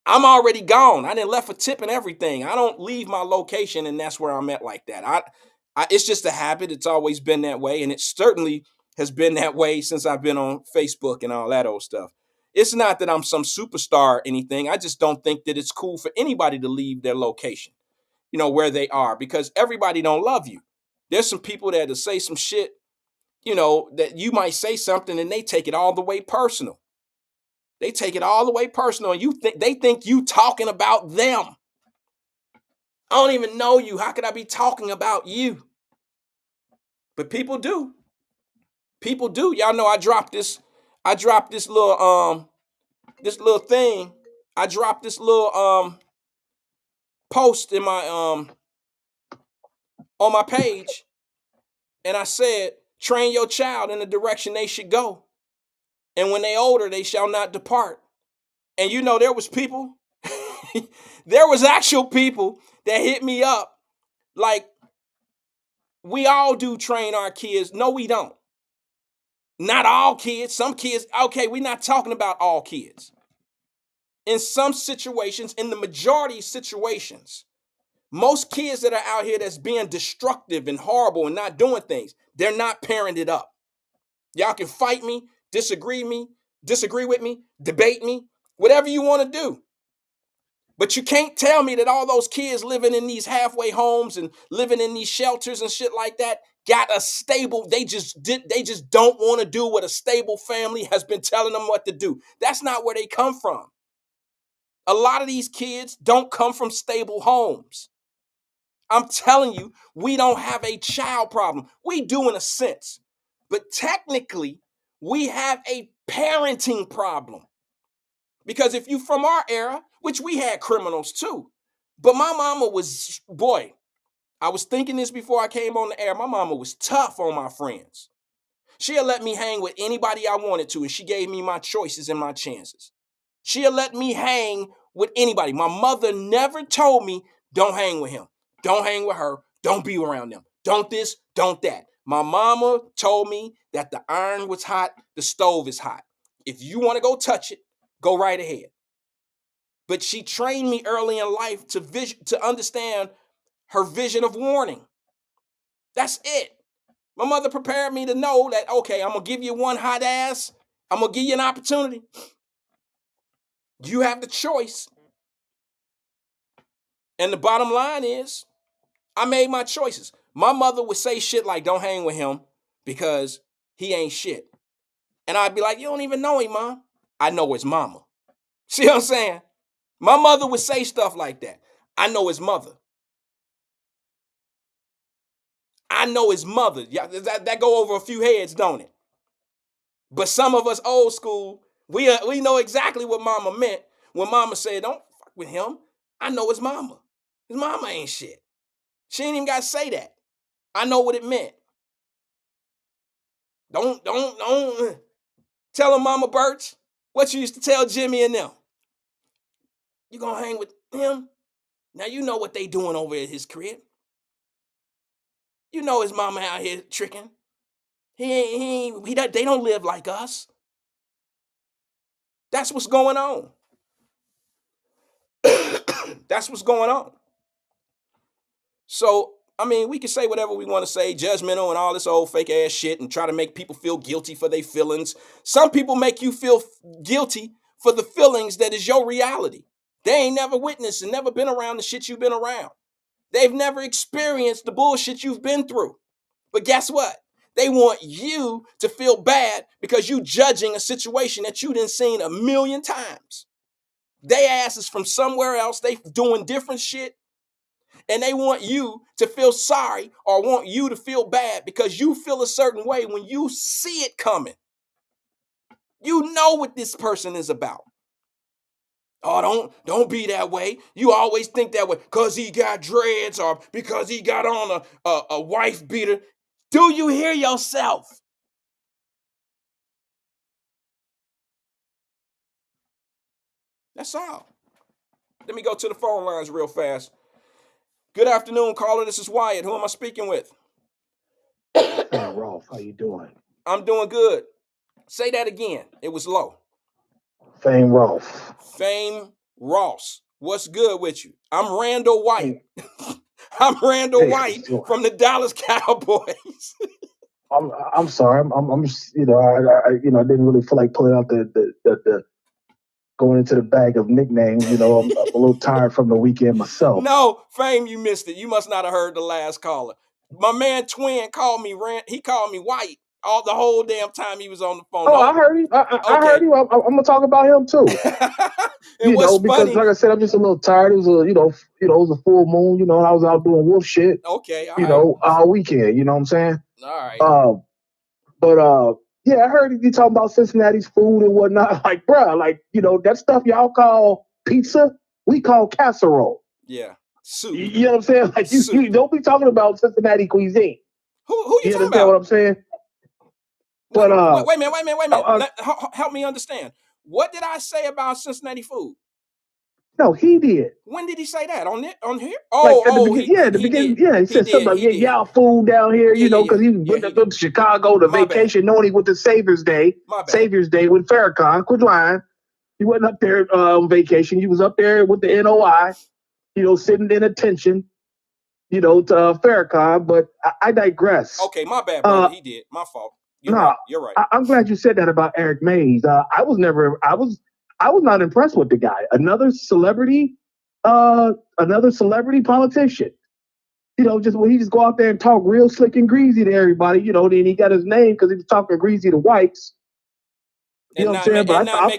I'm already gone. I didn't left a tip and everything. I don't leave my location, and that's where I'm at like that. It's just a habit. It's always been that way, and it certainly has been that way since I've been on Facebook and all that old stuff. It's not that I'm some superstar or anything. I just don't think that it's cool for anybody to leave their location, where they are, because everybody don't love you. There's some people that will say some shit, that you might say something and they take it all the way personal. They take it all the way personal, and they think you talking about them. I don't even know you. How could I be talking about you? But people do. People do. Y'all know I dropped this little thing. I dropped this little post in my on my page, and I said, Train your child in the direction they should go. And when they older, they shall not depart. And you know, there was people, there was actual people that hit me up like, we all do train our kids. No, we don't. Not all kids. Some kids, okay, we're not talking about all kids. In some situations, in the majority of situations, most kids that are out here that's being destructive and horrible and not doing things, they're not parented up. Y'all can fight me, disagree with me, debate me, whatever you want to do. But you can't tell me that all those kids living in these halfway homes and living in these shelters and shit like that got a stable, they just don't want to do what a stable family has been telling them what to do. That's not where they come from. A lot of these kids don't come from stable homes. I'm telling you, we don't have a child problem. We do in a sense. But technically, we have a parenting problem. Because if you from our era, which we had criminals too, but my mama was, boy, I was thinking this before I came on the air. My mama was tough on my friends. She'll let me hang with anybody I wanted to, and she gave me my choices and my chances. She'll let me hang with anybody. My mother never told me, don't hang with him. Don't hang with her. Don't be around them. Don't this, don't that. My mama told me that the iron was hot, the stove is hot. If you want to go touch it, go right ahead. But she trained me early in life to understand her vision of warning. That's it. My mother prepared me to know that, okay, I'm going to give you one hot ass. I'm going to give you an opportunity. You have the choice. And the bottom line is, I made my choices. My mother would say shit like, don't hang with him because he ain't shit. And I'd be like, you don't even know him, Mom. I know his mama. See what I'm saying? My mother would say stuff like that. I know his mother. I know his mother. Yeah, that go over a few heads, don't it? But some of us old school, we know exactly what mama meant when mama said, don't fuck with him. I know his mama. His mama ain't shit. She ain't even got to say that. I know what it meant. Don't tell him, Mama Birch, what you used to tell Jimmy and them. You gonna hang with him? Now you know what they doing over at his crib. You know his mama out here tricking. They don't live like us. That's what's going on. That's what's going on. So, I mean, we can say whatever we want to say, judgmental and all this old fake ass shit, and try to make people feel guilty for their feelings. Some people make you feel guilty for the feelings that is your reality. They ain't never witnessed and never been around the shit you've been around. They've never experienced the bullshit you've been through. But guess what? They want you to feel bad because you judging a situation that you done seen a million times. They asses from somewhere else, they doing different shit, and they want you to feel sorry or want you to feel bad because you feel a certain way when you see it coming. You know what this person is about. Oh, don't be that way. You always think that way because he got dreads or because he got on a wife beater. Do you hear yourself? That's all. Let me go to the phone lines real fast. Good afternoon, caller. This is Wyatt. Who am I speaking with? Hey, Rolf, how you doing? I'm doing good. Say that again. It was low. Fame Rolf. Fame Ross. What's good with you? I'm Randall White. Hey. I'm Randall White from the Dallas Cowboys. I'm sorry. I'm I didn't really feel like pulling out the going into the bag of nicknames. I'm a little tired from the weekend myself. No, Fame, you missed it. You must not have heard the last caller. My man Twin called me he called me White all the whole damn time he was on the phone. Oh, no. I heard you. I heard you. I'm gonna talk about him too. Because funny, like I said, I'm just a little tired. It was it was a full moon. And I was out doing wolf shit. Okay, all weekend. You know what I'm saying? All right. Yeah, I heard you talking about Cincinnati's food and whatnot. Like, bruh, that stuff y'all call pizza, we call casserole. Yeah, soup. You know what I'm saying? Like, you don't be talking about Cincinnati cuisine. Who you talking understand about? What I'm saying? But wait a minute. Help me understand. What did I say about Cincinnati food? No, he did. When did he say that? On here? Like at the beginning, he said something like, y'all fool down here, because he went to Chicago to vacation, knowing he went to Savior's Day with Farrakhan. Quit lying. He wasn't up there on vacation. He was up there with the NOI, sitting in attention, to Farrakhan. But I digress. Okay, my bad, brother. He did. My fault. You're right. I'm glad you said that about Eric Mays. I was not impressed with the guy. Another celebrity politician. Just when he just go out there and talk real slick and greasy to everybody, then he got his name because he was talking greasy to whites. You know what I'm saying? But I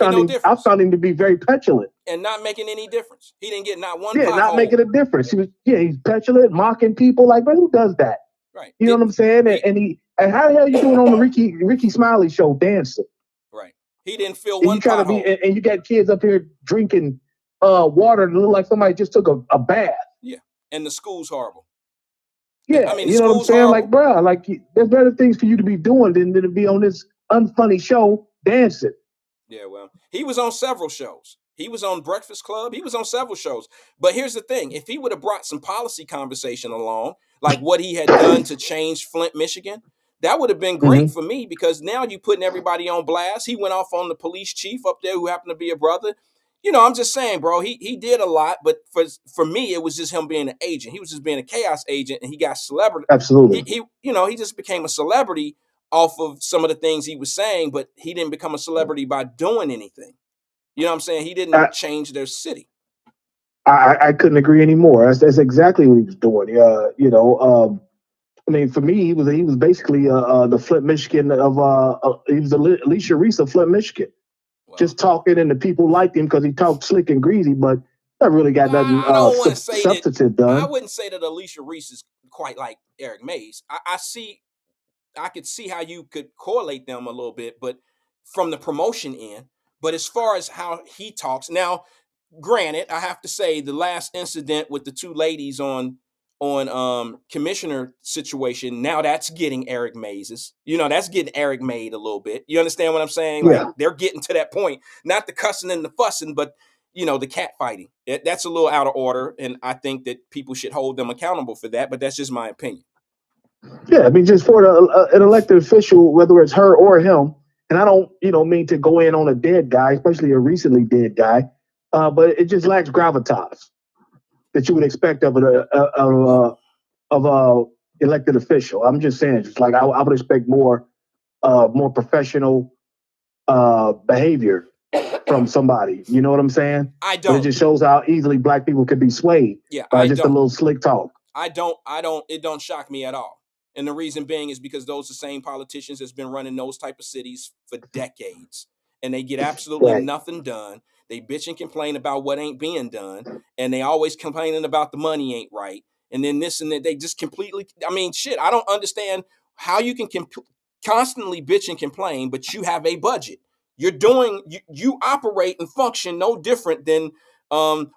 found him to be very petulant. And not making any difference. He didn't get not one pothole. Not making a difference. He's petulant, mocking people. Like, man, who does that? Right. You know what I'm saying? And how the hell you doing on the Ricky Smiley show dancing? Right. He didn't feel one pothole. And you got kids up here drinking water that look like somebody just took a bath. Yeah. And the school's horrible. Yeah, you know what I'm saying? Horrible. Like, bro, like there's better things for you to be doing than to be on this unfunny show dancing. Yeah, well, he was on several shows. He was on Breakfast Club. He was on several shows. But here's the thing. If he would have brought some policy conversation along, like what he had done to change Flint, Michigan, that would have been great for me, because now you're putting everybody on blast. He went off on the police chief up there who happened to be a brother. I'm just saying, bro, he did a lot, but for me, it was just him being an agent. He was just being a chaos agent, and he got celebrity. Absolutely. He just became a celebrity off of some of the things he was saying, but he didn't become a celebrity by doing anything. You know what I'm saying? He didn't change their city. I couldn't agree anymore. That's exactly what he was doing. I mean, for me, he was basically the Flint, Michigan of he was Alicia Reese of Flint, Michigan. Wow. Just talking, and the people liked him because he talked slick and greasy, but that really got nothing substantive done. I wouldn't say that Alicia Reese is quite like Eric Mays. I could see how you could correlate them a little bit, but from the promotion end. But as far as how he talks, now, granted, I have to say the last incident with the two ladies on commissioner situation, now that's getting Eric Mays's. That's getting Eric Made a little bit. You understand what I'm saying? Yeah. Like, they're getting to that point, not the cussing and the fussing, but the cat fighting. That's a little out of order, and I think that people should hold them accountable for that. But that's just my opinion. Yeah, I mean, just for an elected official, whether it's her or him, and I don't, mean to go in on a dead guy, especially a recently dead guy, but it just lacks gravitas that you would expect of a elected official. I'm just saying, just like I would expect more professional behavior from somebody. You know what I'm saying? I don't. But it just shows how easily black people could be swayed by just a little slick talk. I don't. It don't shock me at all. And the reason being is because those are the same politicians that's been running those type of cities for decades. And they get absolutely nothing done. They bitch and complain about what ain't being done. And they always complaining about the money ain't right. And then this and that. They just completely, shit, I don't understand how you can constantly bitch and complain, but you have a budget. You're doing, you operate and function no different than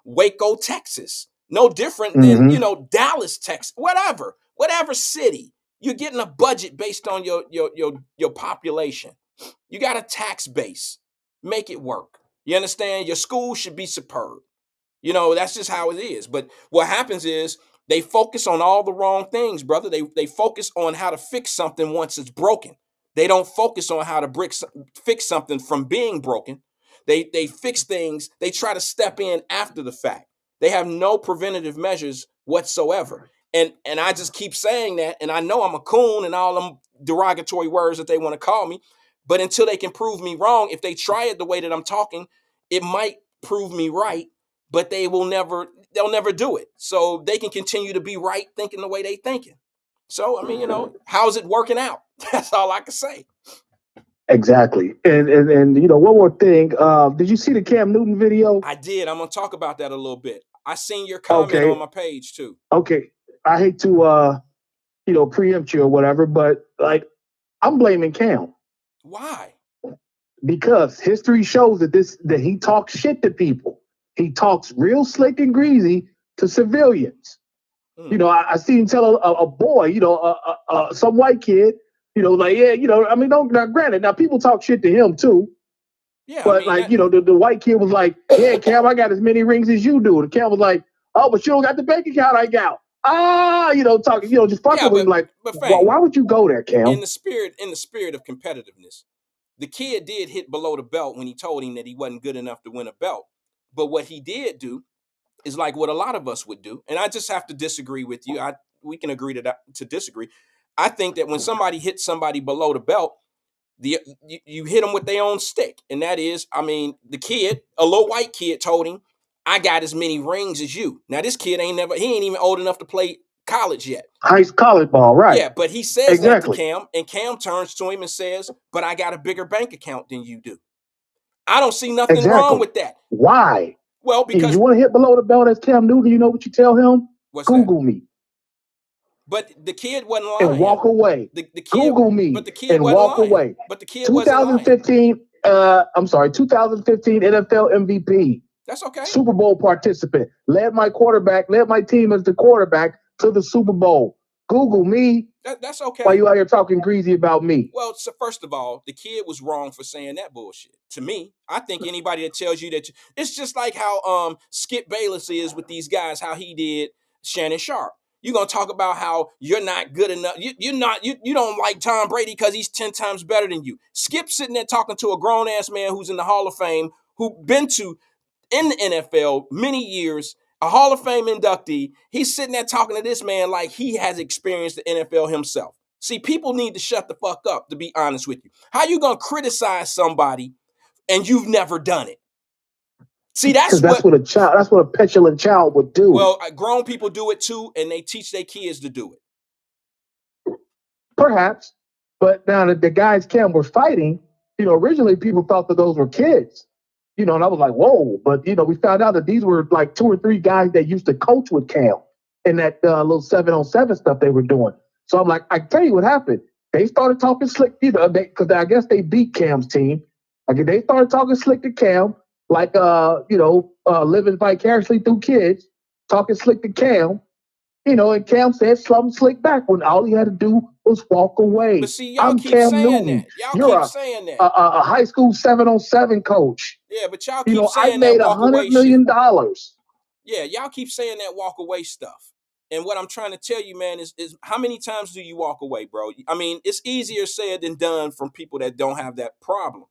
Waco, Texas. No different than, Dallas, Texas, whatever city. You're getting a budget based on your population. You got a tax base. Make it work. You understand? Your school should be superb. That's just how it is. But what happens is they focus on all the wrong things, brother. They focus on how to fix something once it's broken. They don't focus on how to fix something from being broken. They fix things. They try to step in after the fact. They have no preventative measures whatsoever. And I just keep saying that, and I know I'm a coon and all them derogatory words that they want to call me, but until they can prove me wrong, if they try it the way that I'm talking, it might prove me right, but they'll never do it. So they can continue to be right thinking the way they thinking. So, how's it working out? That's all I can say. Exactly. And one more thing. Did you see the Cam Newton video? I did. I'm going to talk about that a little bit. I seen your comment on my page too. Okay. I hate to, preempt you or whatever, but like, I'm blaming Cam. Why? Because history shows that he talks shit to people. He talks real slick and greasy to civilians. I see him tell a boy, some white kid, Like, yeah, I mean, don't now, granted, now people talk shit to him too. Yeah, but like, the white kid was like, yeah, Cam, I got as many rings as you do. And Cam was like, oh, but you don't got the bank account I got. Talking, just fucking with him. Like, why would you go there, Cam? In the spirit of competitiveness, the kid did hit below the belt when he told him that he wasn't good enough to win a belt. But what he did do is like what a lot of us would do, and I just have to disagree with you. We can agree to disagree. I think that when somebody hits somebody below the belt, you hit them with their own stick, and that is, I mean, the kid, a little white kid, told him, "I got as many rings as you." Now this kid he ain't even old enough to play college yet. College ball, right? Yeah, but he says that to Cam, and Cam turns to him and says, "But I got a bigger bank account than you do." I don't see nothing wrong with that. Why? Well, because you want to hit below the belt as Cam Newton, you know what you tell him? Google me. But the kid wasn't lying. And walk away. The kid, Google me. But the kid and wasn't walk lying. away. But the kid wasn't lying. 2015 NFL MVP. That's okay. Super Bowl participant. Led my team as the quarterback to the Super Bowl. Google me. That's okay. Why you out here talking greasy about me? Well, so first of all, the kid was wrong for saying that bullshit. To me, I think anybody that tells you that it's just like how Skip Bayless is with these guys, how he did Shannon Sharp. You're gonna talk about how you're not good enough. You don't like Tom Brady because he's 10 times better than you. Skip's sitting there talking to a grown ass man who's in the Hall of Fame, who been in the NFL many years, a Hall of Fame inductee. He's sitting there talking to this man like he has experienced the NFL himself. See, people need to shut the fuck up, to be honest with you. How you gonna criticize somebody and you've never done it? See, that's what a petulant child would do. Well, grown people do it too, and they teach their kids to do it. Perhaps, but now that the guys Cam were fighting, originally people thought that those were kids. And I was like, whoa. But, we found out that these were like 2 or 3 guys that used to coach with Cam in that little 7-on-7 stuff they were doing. So I'm like, I tell you what happened. They started talking slick, because I guess they beat Cam's team. Like, they started talking slick to Cam, like, living vicariously through kids, talking slick to Cam. And Cam said something slick back when all he had to do was walk away. But see, y'all keep saying that. Y'all keep saying that. A high school 7-on-7 coach. Yeah, but y'all keep saying that walk away shit. I made $100 million. Yeah, y'all keep saying that walk away stuff. And what I'm trying to tell you, man, is how many times do you walk away, bro? I mean, it's easier said than done from people that don't have that problem.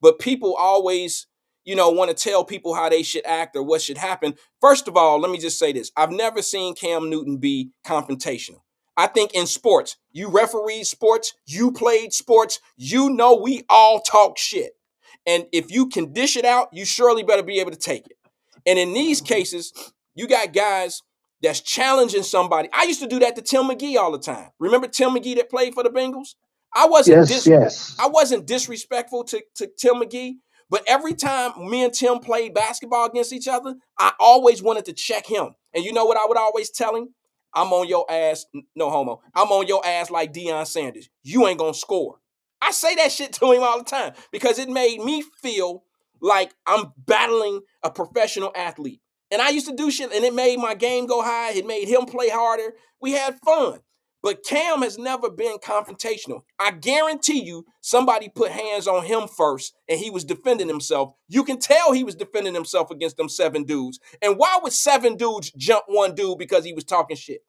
But people always, want to tell people how they should act or what should happen. First of all, let me just say this. I've never seen Cam Newton be confrontational. I think in sports, you refereed sports, you played sports, we all talk shit. And if you can dish it out, you surely better be able to take it. And in these cases, you got guys that's challenging somebody. I used to do that to Tim McGee all the time. Remember Tim McGee that played for the Bengals? I wasn't disrespectful to Tim McGee, but every time me and Tim played basketball against each other, I always wanted to check him. And you know what I would always tell him? I'm on your ass, no homo. I'm on your ass like Deion Sanders. You ain't gonna score. I say that shit to him all the time because it made me feel like I'm battling a professional athlete. And I used to do shit, and it made my game go high. It made him play harder. We had fun. But Cam has never been confrontational. I guarantee you somebody put hands on him first, and he was defending himself. You can tell he was defending himself against them 7 dudes. And why would 7 dudes jump one dude because he was talking shit?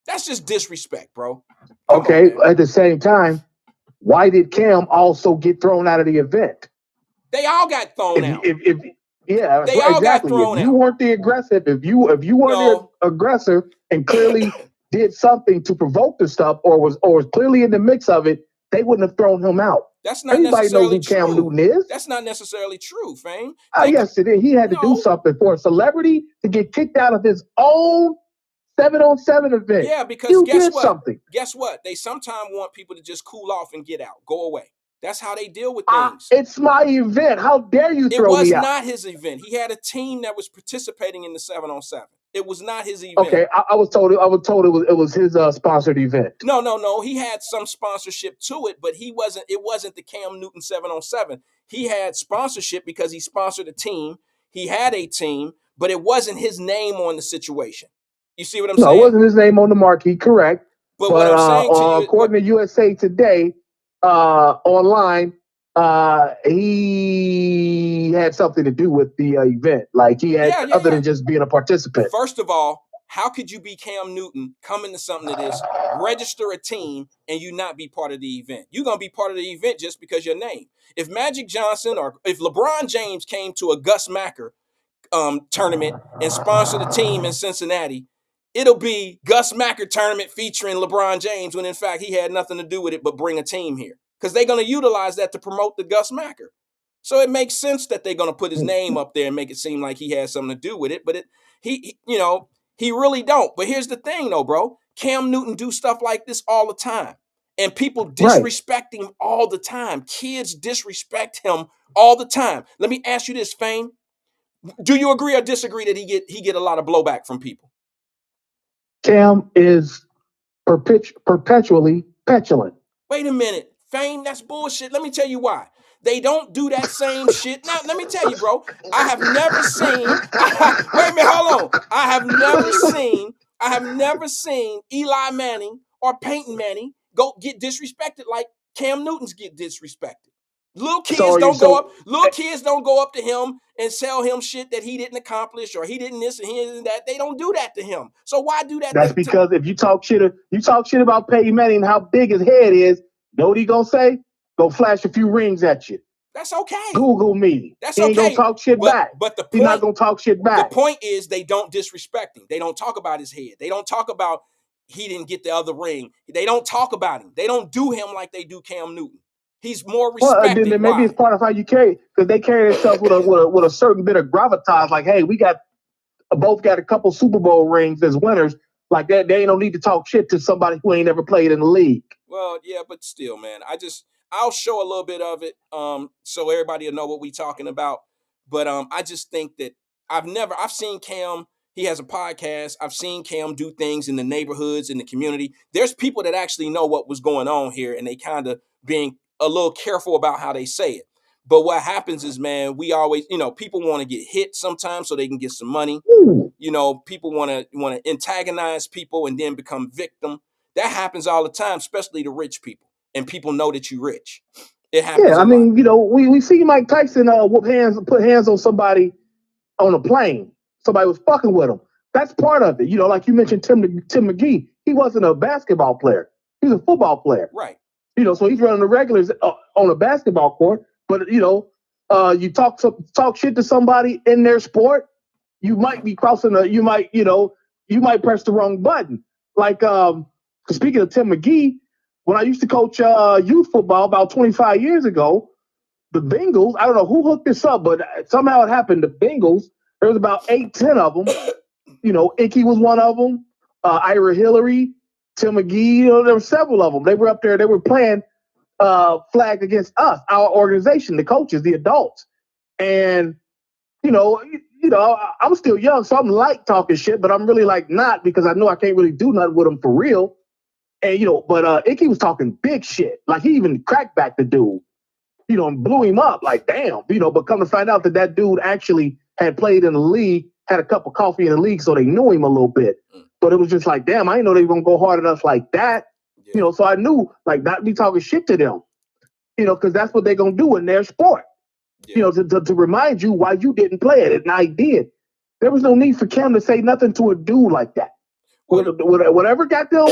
That's just disrespect, bro. Come on, at the same time, why did Cam also get thrown out of the event? They all got thrown out. Yeah, they all got thrown out. If you weren't the aggressive, if you weren't the aggressor and clearly did something to provoke the stuff or was clearly in the mix of it, they wouldn't have thrown him out. That's not necessarily knows who Cam Newton is. That's not necessarily true, Fame. Yes, it is. He had to do something for a celebrity to get kicked out of his own 7-on-7 event. Yeah, because guess what? Something. Guess what? They sometimes want people to just cool off and get out, go away. That's how they deal with things. It's my event. How dare you throw me out? It was not his event. He had a team that was participating in the 7-on-7. It was not his event. Okay, I was told it was his sponsored event. No. He had some sponsorship to it, but it wasn't the Cam Newton 7-on-7. He had sponsorship because he sponsored a team. He had a team, but it wasn't his name on the situation. You see what I'm saying? No, it wasn't his name on the marquee, correct. But what I'm saying to you, according to USA Today, online, he had something to do with the event. Like he had, other than just being a participant. First of all, how could you be Cam Newton, come into something that is register a team and you not be part of the event? You're going to be part of the event just because your name. If Magic Johnson or if LeBron James came to a Gus Macker tournament and sponsored a team in Cincinnati, it'll be Gus Macker tournament featuring LeBron James when in fact he had nothing to do with it but bring a team here. Because they're going to utilize that to promote the Gus Macker. So it makes sense that they're going to put his name up there and make it seem like he has something to do with it. But he really don't. But here's the thing though, bro. Cam Newton do stuff like this all the time. And people disrespect him all the time. Kids disrespect him all the time. Let me ask you this, Fame. Do you agree or disagree that he get a lot of blowback from people? Cam is perpetually petulant. Wait a minute. Fame, that's bullshit. Let me tell you why. They don't do that same shit. Now, let me tell you, bro. I have never seen. Wait a minute, hold on. I have never seen Eli Manning or Peyton Manning get disrespected like Cam Newton's get disrespected. Little kids don't go up to him and tell him shit that he didn't accomplish or he didn't this and he didn't that. They don't do that to him. So why do that? That's because if you talk shit about Peyton Manning and how big his head is, know what he gonna say? Go flash a few rings at you. That's okay. Google me. That's he ain't okay. Gonna talk shit back. But the point, he's not gonna talk shit back. The point is they don't disrespect him. They don't talk about his head. They don't talk about he didn't get the other ring. They don't talk about him. They don't do him like they do Cam Newton. He's more respected. Then maybe it's part of how you carry, because they carry themselves with a certain bit of gravitas. Like, hey, we both got a couple Super Bowl rings as winners. Like that, they don't need to talk shit to somebody who ain't ever played in the league. Well, yeah, but still, man, I'll show a little bit of it, so everybody will know what we talking about. But I just think that I've seen Cam. He has a podcast. I've seen Cam do things in the neighborhoods, in the community. There's people that actually know what was going on here, and they kind of being a little careful about how they say it. But what happens is, man, we always, people want to get hit sometimes so they can get some money. People want to antagonize people and then become victim. That happens all the time, especially to rich people. And people know that you're rich. It happens. Yeah, I mean, we see Mike Tyson put hands on somebody on a plane. Somebody was fucking with him. That's part of it. Like you mentioned Tim McGee. He wasn't a basketball player. He was a football player. Right. So he's running the regulars on a basketball court. But you talk shit to somebody in their sport, you might be you might press the wrong button. Like speaking of Tim McGee, when I used to coach youth football about 25 years ago, the Bengals, I don't know who hooked this up, but somehow it happened. The Bengals, there was about 8-10 of them. Icky was one of them. Ira Hillary, Tim McGee, there were several of them. They were up there. They were playing flag against us, our organization, the coaches, the adults. And, I'm still young, so I'm like talking shit, but I'm really like not, because I know I can't really do nothing with them for real. And, but Icky was talking big shit. Like he even cracked back the dude, and blew him up like, damn, but come to find out that dude actually had played in the league, had a cup of coffee in the league, so they knew him a little bit. But it was just like, damn, I didn't know they were going to go hard at us like that. Yeah. So I knew, like, not be talking shit to them, because that's what they're going to do in their sport. Yeah. To remind you why you didn't play it, and I did. There was no need for Cam to say nothing to a dude like that. Whatever got them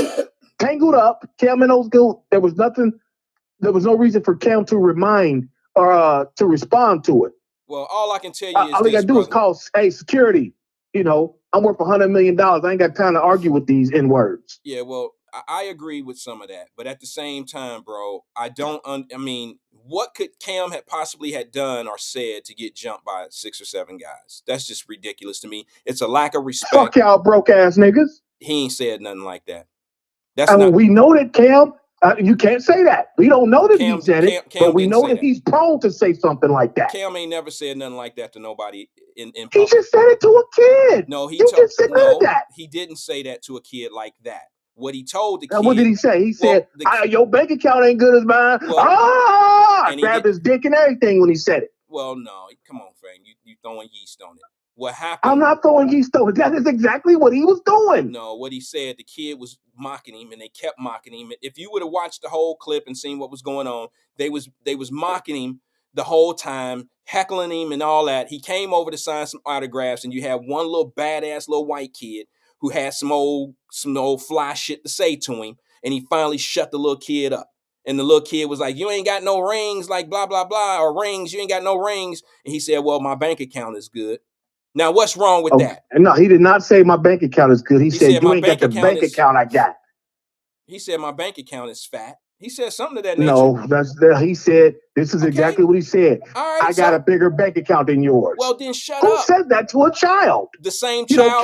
tangled up, Cam and those dudes, there was no reason for Cam to remind or to respond to it. Well, all I can tell you is all they got to do is call, hey, security. I'm worth $100 million. I ain't got time to argue with these N-words. Yeah, well, I agree with some of that, but at the same time, bro, I don't. What could Cam have possibly had done or said to get jumped by 6 or 7 guys? That's just ridiculous to me. It's a lack of respect. Fuck y'all, broke ass niggas. He ain't said nothing like that. We know that Cam. You can't say that. We don't know that he said it, but we know that he's prone to say something like that. Cam ain't never said nothing like that to nobody in public. He just said it to a kid. No, he just said that. He didn't say that to a kid like that. What he told the kid. What did he say? He said, your bank account ain't good as mine. I grabbed his dick and everything when he said it. Well, no. Come on, Frank. You throwing yeast on it. What happened? I'm not throwing ye stones. That is exactly what he was doing. No, what he said, the kid was mocking him, and they kept mocking him. If you would have watched the whole clip and seen what was going on, they was mocking him the whole time, heckling him and all that. He came over to sign some autographs, and you had one little badass little white kid who had some old fly shit to say to him, and he finally shut the little kid up. And the little kid was like, "You ain't got no rings, like blah blah blah, or rings. You ain't got no rings." And he said, "Well, my bank account is good." Now, what's wrong with that? No, he did not say my bank account is good. He said you ain't got the bank account I got. He said my bank account is fat. He said something to that nature. No, he said this is exactly what he said. All right, I got a bigger bank account than yours. Well, then shut up. Who said that to a child? The same child.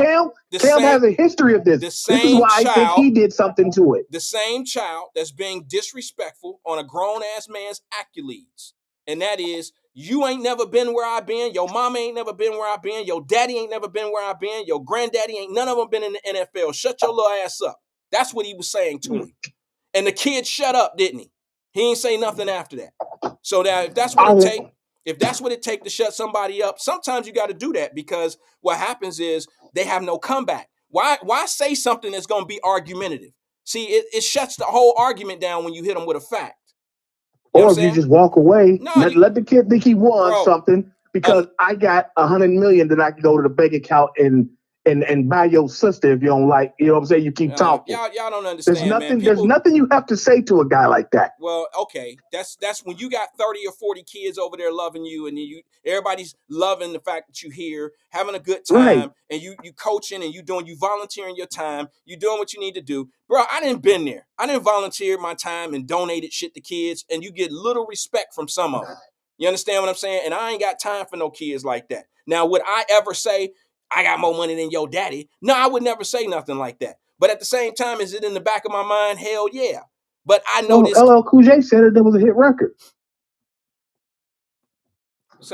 Cam has a history of this. This is why I think he did something to it. The same child that's being disrespectful on a grown-ass man's accolades. And that is, you ain't never been where I've been. Your mama ain't never been where I've been. Your daddy ain't never been where I've been. Your granddaddy ain't none of them been in the NFL. Shut your little ass up. That's what he was saying to him. And the kid shut up, didn't he? He ain't say nothing after that. So that if that's what it take to shut somebody up, sometimes you got to do that, because what happens is they have no comeback. Why say something that's going to be argumentative? See, it shuts the whole argument down when you hit them with a fact. Or if you just walk away, let the kid think he won something, because I got $100 million that I can go to the bank account and buy your sister if you don't like. You know what I'm saying? You keep talking. Y'all don't understand. There's nothing you have to say to a guy like that. Well, okay, that's when you got 30 or 40 kids over there loving you, and everybody's loving the fact that you here, having a good time, and you coaching and you volunteering your time, you doing what you need to do. Bro, I didn't been there. I didn't volunteer my time and donated shit to kids, and you get little respect from some of them. You understand what I'm saying? And I ain't got time for no kids like that. Now, would I ever say I got more money than your daddy? No, I would never say nothing like that. But at the same time, is it in the back of my mind? Hell yeah. But I know this. LL Cool J said it was a hit record.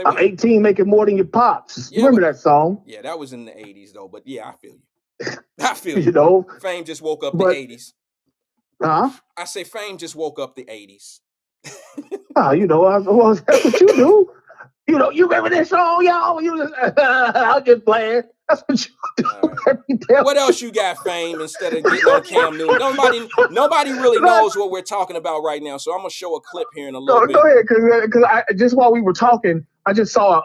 I'm 18 making more than your pops. Yeah, remember that song? Yeah, that was in the 80s though. But yeah, I feel you. I feel you. You know, Fame just woke up the 80s. Huh? I say Fame just woke up the 80s. You know, that's what you do. You know, you remember that song, y'all? I'm just playing. That's what you do. Right. What else you got, Fame, instead of getting on Cam Newton? Nobody really knows what we're talking about right now, so I'm going to show a clip here in a little bit. Go ahead, because just while we were talking, I just saw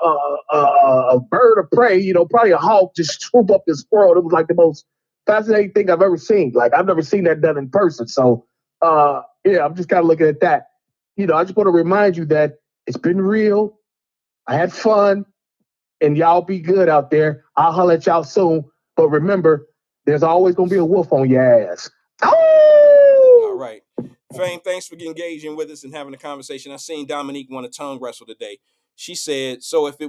a bird of prey, probably a hawk, just swoop up this squirrel. It was like the most fascinating thing I've ever seen. Like, I've never seen that done in person. So, yeah, I'm just kind of looking at that. I just want to remind you that it's been real. I had fun, and y'all be good out there. I'll holler at y'all soon. But remember, there's always going to be a wolf on your ass. Oh! All right. Fame, thanks for engaging with us and having a conversation. I seen Dominique want to tongue wrestle today. She said, so if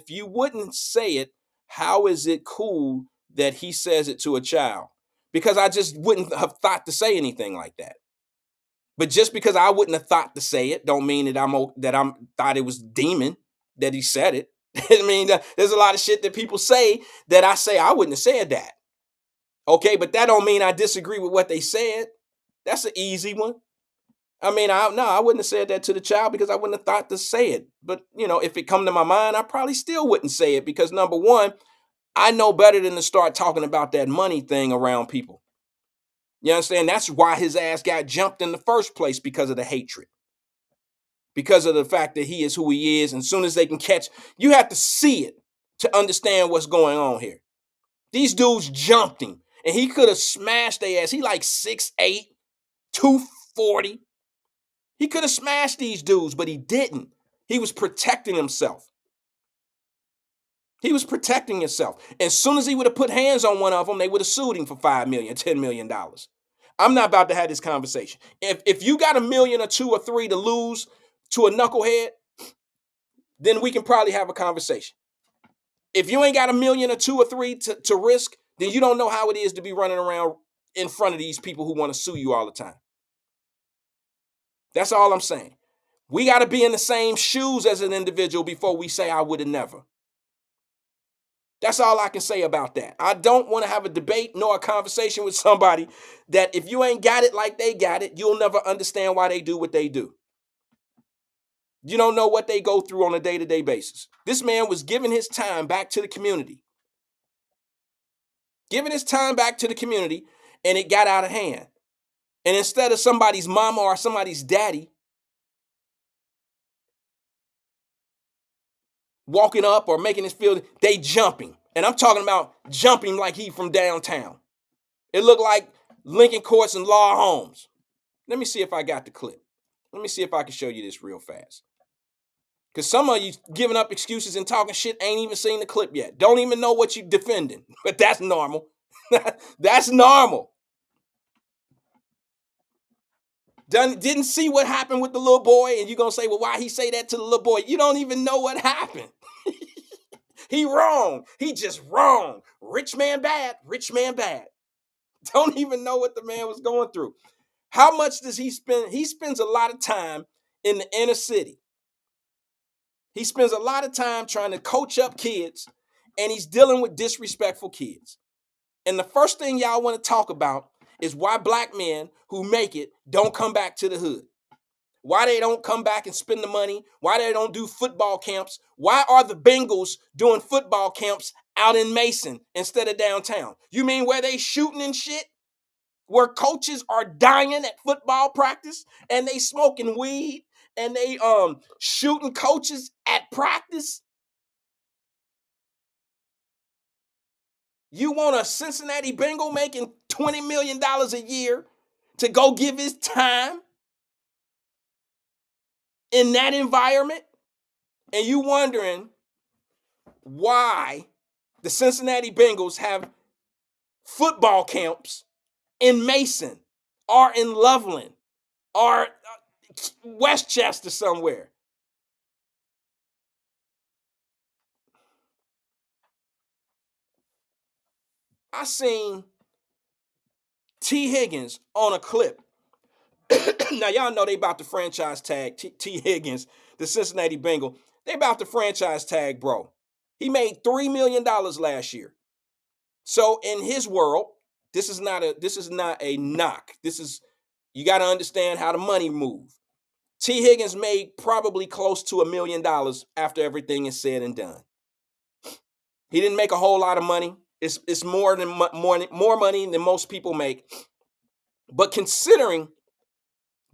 you wouldn't say it, how is it cool that he says it to a child? Because I just wouldn't have thought to say anything like that. But just because I wouldn't have thought to say it, don't mean that I'm thought it was demon that he said it. I mean, there's a lot of shit that people say that I say I wouldn't have said that. Okay, but that don't mean I disagree with what they said. That's an easy one. I mean, I wouldn't have said that to the child because I wouldn't have thought to say it. But, if it come to my mind, I probably still wouldn't say it because, number one, I know better than to start talking about that money thing around people. You understand? That's why his ass got jumped in the first place, because of the hatred. Because of the fact that he is who he is. And as soon as they can catch, you have to see it to understand what's going on here. These dudes jumped him. And he could have smashed their ass. He like 6'8", 240. He could have smashed these dudes, but he didn't. He was protecting himself. He was protecting himself. As soon as he would have put hands on one of them, they would have sued him for $5 million, $10 million. I'm not about to have this conversation. If you got $1 million or $2 or $3 to lose to a knucklehead, then we can probably have a conversation. If you ain't got $1 million or $2 or $3 to risk, then you don't know how it is to be running around in front of these people who want to sue you all the time. That's all I'm saying. We got to be in the same shoes as an individual before we say I would have never. That's all I can say about that. I don't want to have a debate nor a conversation with somebody that if you ain't got it like they got it, you'll never understand why they do what they do. You don't know what they go through on a day-to-day basis. This man was giving his time back to the community. Giving his time back to the community, and it got out of hand. And instead of somebody's mama or somebody's daddy walking up or making this field, they jumping. And I'm talking about jumping like he from downtown. It looked like Lincoln Courts and Law Homes. Let me see if I got the clip. Let me see if I can show you this real fast. Because some of you giving up excuses and talking shit ain't even seen the clip yet. Don't even know what you're defending. But that's normal. That's normal. Didn't see what happened with the little boy, and you're going to say, well, why he say that to the little boy? You don't even know what happened. He wrong. He just wrong. Rich man bad. Rich man bad. Don't even know what the man was going through. How much does he spend? He spends a lot of time in the inner city. He spends a lot of time trying to coach up kids, and he's dealing with disrespectful kids. And the first thing y'all want to talk about is why black men who make it don't come back to the hood. Why they don't come back and spend the money. Why they don't do football camps. Why are the Bengals doing football camps out in Mason instead of downtown? You mean where they shooting and shit? Where coaches are dying at football practice and they smoking weed and they shooting coaches at practice? You want a Cincinnati Bengal making $20 million a year to go give his time in that environment? And you wondering why the Cincinnati Bengals have football camps in Mason or in Loveland or Westchester somewhere. I seen T. Higgins on a clip. Now, y'all know they about to franchise tag T. Higgins, the Cincinnati Bengal. They about to franchise tag, bro. He made $3 million last year. So in his world, this is not a knock. You got to understand how the money move. T. Higgins made probably close to $1 million after everything is said and done. He didn't make a whole lot of money. It's more money than most people make. But considering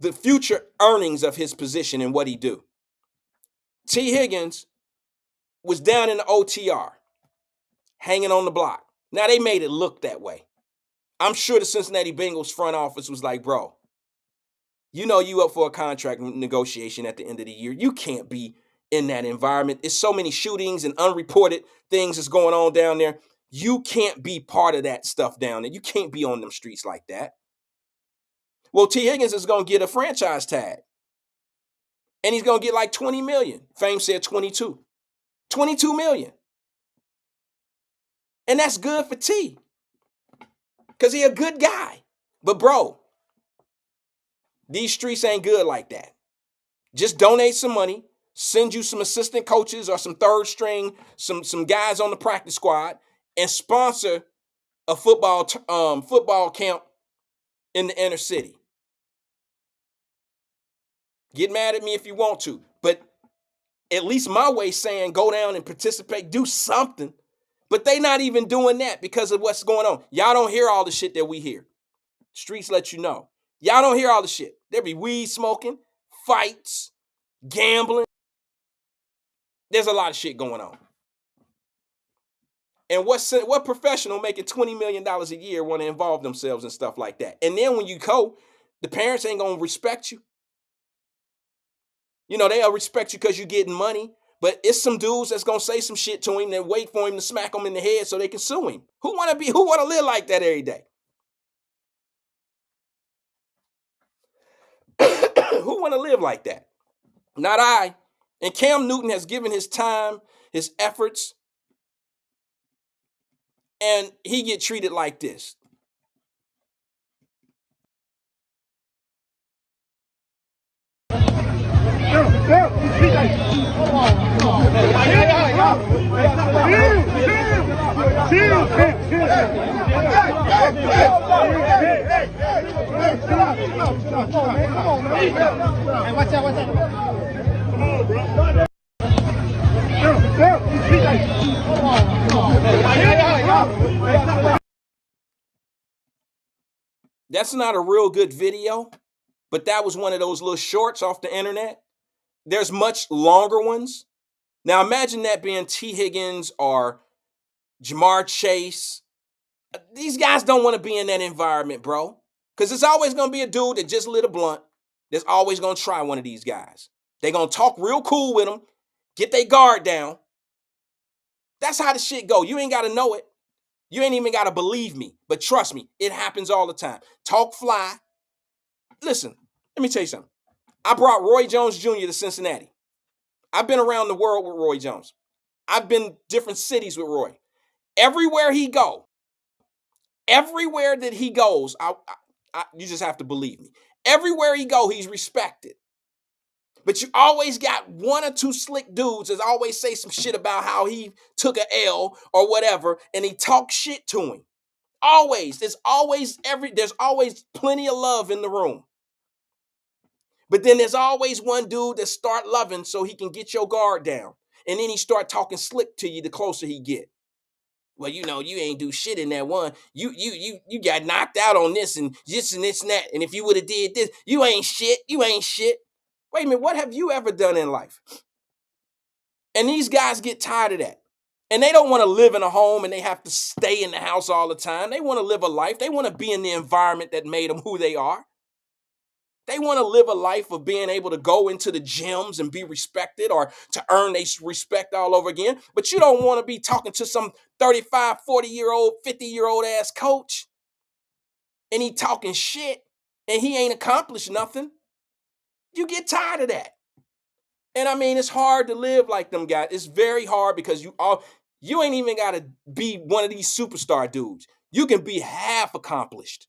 the future earnings of his position and what he do, T. Higgins was down in the OTR, hanging on the block. Now, they made it look that way. I'm sure the Cincinnati Bengals front office was like, bro, you know you up for a contract negotiation at the end of the year. You can't be in that environment. It's so many shootings and unreported things that's going on down there. You can't be part of that stuff down there. You can't be on them streets like that. Well, T. Higgins is going to get a franchise tag. And he's going to get like $20 million. Fame said 22. $22 million. And that's good for T. Because he a good guy. But bro, these streets ain't good like that. Just donate some money, send you some assistant coaches or some third string, some guys on the practice squad, and sponsor a football camp in the inner city. Get mad at me if you want to, but at least my way saying go down and participate, do something. But they not even doing that because of what's going on. Y'all don't hear all the shit that we hear. Streets let you know. Y'all don't hear all the shit. There be weed smoking, fights, gambling. There's a lot of shit going on. And what professional making $20 million a year want to involve themselves in stuff like that? And then when you go, the parents ain't going to respect you. You know, they'll respect you because you're getting money. But it's some dudes that's going to say some shit to him and wait for him to smack him in the head so they can sue him. Who want to live like that every day? Who want to live like that? Not I. And Cam Newton has given his time, his efforts, and he get treated like this. That's not a real good video, but that was one of those little shorts off the internet. There's much longer ones. Now imagine that being T. Higgins or Jamar Chase. These guys don't want to be in that environment, bro. Because it's always going to be a dude that just lit a blunt that's always going to try one of these guys. They're going to talk real cool with them, get their guard down. That's how the shit go. You ain't got to know it. You ain't even got to believe me. But trust me, it happens all the time. Talk fly. Listen, let me tell you something. I brought Roy Jones Jr. to Cincinnati. I've been around the world with Roy Jones. I've been different cities with Roy. Everywhere he go, everywhere that he goes, you just have to believe me. Everywhere he go, he's respected. But you always got one or two slick dudes that always say some shit about how he took an L or whatever, and he talk shit to him. Always. There's always plenty of love in the room. But then there's always one dude that start loving so he can get your guard down. And then he start talking slick to you the closer he get. Well, you ain't do shit in that one. You got knocked out on this and this and this and that. And if you would have did this, you ain't shit. You ain't shit. Wait a minute, what have you ever done in life? And these guys get tired of that. And they don't want to live in a home and they have to stay in the house all the time. They want to live a life. They want to be in the environment that made them who they are. They want to live a life of being able to go into the gyms and be respected or to earn their respect all over again. But you don't want to be talking to some 35, 40-year-old, 50-year-old ass coach and he talking shit and he ain't accomplished nothing. You get tired of that. And I mean, it's hard to live like them guys. It's very hard because you ain't even got to be one of these superstar dudes. You can be half accomplished.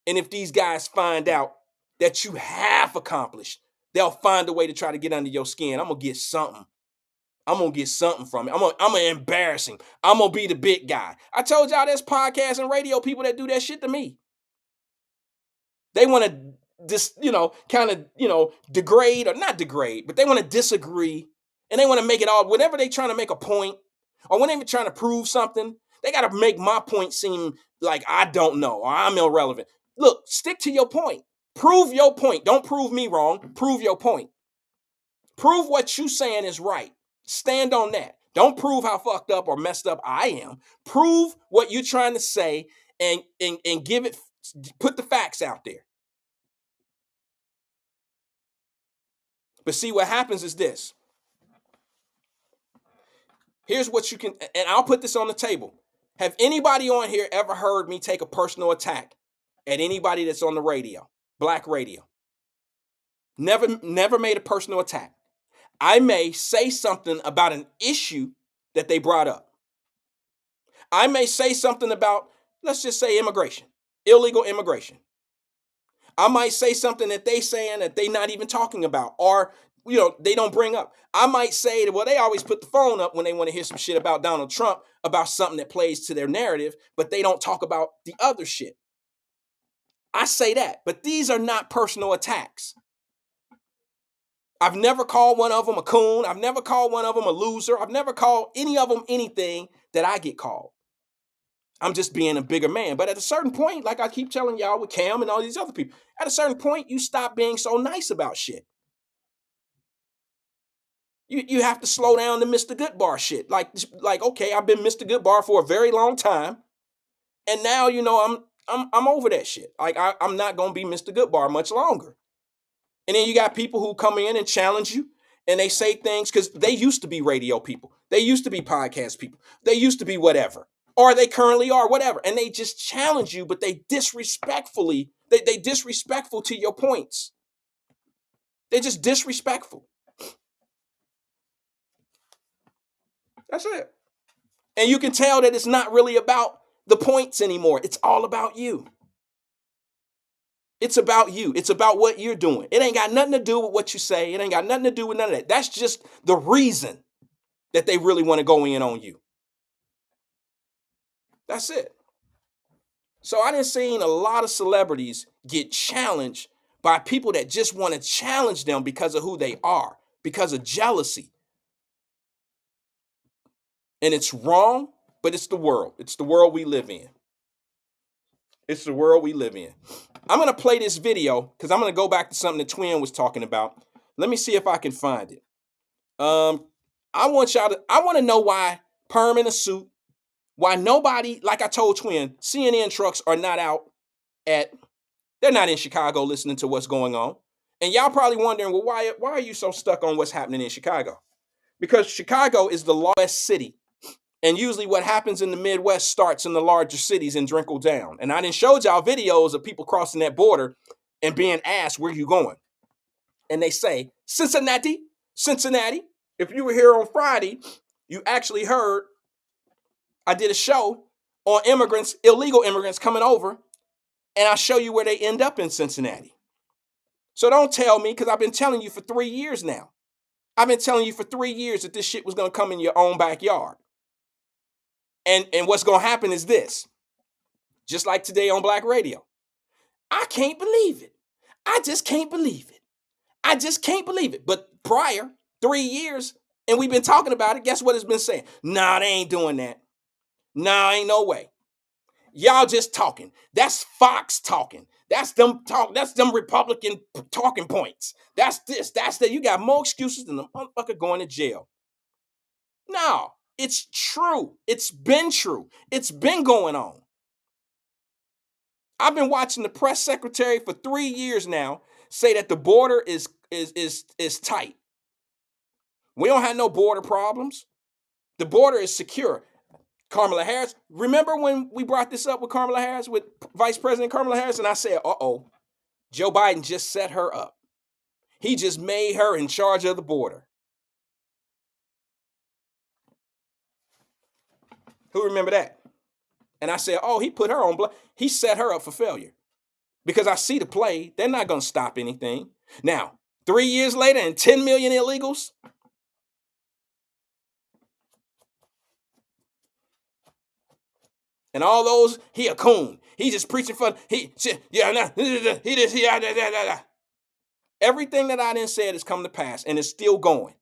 And if these guys find out that you half accomplished, they'll find a way to try to get under your skin. I'm going to get something. I'm going to get something from it. I'm going to embarrass him. I'm going to be the big guy. I told y'all there's podcasts and radio people that do that shit to me. They want to degrade or not degrade, but they want to disagree and they want to make it all, whenever they trying to make a point or whenever trying to prove something, they got to make my point seem like I don't know or I'm irrelevant. Look, stick to your point. Prove your point. Don't prove me wrong. Prove your point. Prove what you saying is right. Stand on that. Don't prove how fucked up or messed up I am. Prove what you're trying to say and put the facts out there. But see, what happens is this. Here's what you can, and I'll put this on the table. Have anybody on here ever heard me take a personal attack at anybody that's on the radio, black radio? Never made a personal attack. I may say something about an issue that they brought up. I may say something about, let's just say immigration, illegal immigration. I might say something that they saying that they not even talking about or, they don't bring up. I might say that, well, they always put the phone up when they want to hear some shit about Donald Trump, about something that plays to their narrative, but they don't talk about the other shit. I say that, but these are not personal attacks. I've never called one of them a coon. I've never called one of them a loser. I've never called any of them anything that I get called. I'm just being a bigger man. But at a certain point, like I keep telling y'all with Cam and all these other people, at a certain point, you stop being so nice about shit. You have to slow down the Mr. Goodbar shit. Like, okay, I've been Mr. Goodbar for a very long time. And now, I'm over that shit. Like, I'm not going to be Mr. Goodbar much longer. And then you got people who come in and challenge you and they say things because they used to be radio people. They used to be podcast people. They used to be whatever. Or they currently are, whatever. And they just challenge you, but they disrespectful to your points. They're just disrespectful. That's it. And you can tell that it's not really about the points anymore. It's all about you. It's about you. It's about what you're doing. It ain't got nothing to do with what you say. It ain't got nothing to do with none of that. That's just the reason that they really want to go in on you. That's it. So I done seen a lot of celebrities get challenged by people that just want to challenge them because of who they are. because of jealousy. And it's wrong, but it's the world. It's the world we live in. It's the world we live in. I'm going to play this video because I'm going to go back to something that Twin was talking about. Let me see if I can find it. I want to know why Perm in a suit, why nobody, like I told Twin, CNN trucks are not out they're not in Chicago listening to what's going on. And y'all probably wondering, well, why are you so stuck on what's happening in Chicago? Because Chicago is the largest city. And usually what happens in the Midwest starts in the larger cities and trickle down. And I done showed y'all videos of people crossing that border and being asked, where you going? And they say, Cincinnati. If you were here on Friday, you actually heard I did a show on immigrants, illegal immigrants coming over, and I'll show you where they end up in Cincinnati. So don't tell me, because I've been telling you for 3 years now. I've been telling you for 3 years that this shit was going to come in your own backyard. And what's going to happen is this. Just like today on Black Radio. I can't believe it. I just can't believe it. I just can't believe it. But prior 3 years, and we've been talking about it, guess what it's been saying? Nah, they ain't doing that. Nah, ain't no way. Y'all just talking. That's Fox talking. That's them talk. That's them Republican talking points. That's this. That's that. You got more excuses than the motherfucker going to jail. No, it's true. It's been true. It's been going on. I've been watching the press secretary for 3 years now say that the border is tight. We don't have no border problems. The border is secure. Kamala Harris, remember when we brought this up with Kamala Harris, with Vice President Kamala Harris, and I said, Joe Biden just set her up. He just made her in charge of the border. Who remember that? And I said, he put her on he set her up for failure. Because I see the play, they're not going to stop anything. Now, 3 years later and 10 million illegals, and all those, he a coon. He just preaching for, everything that I didn't say has come to pass, and it's still going.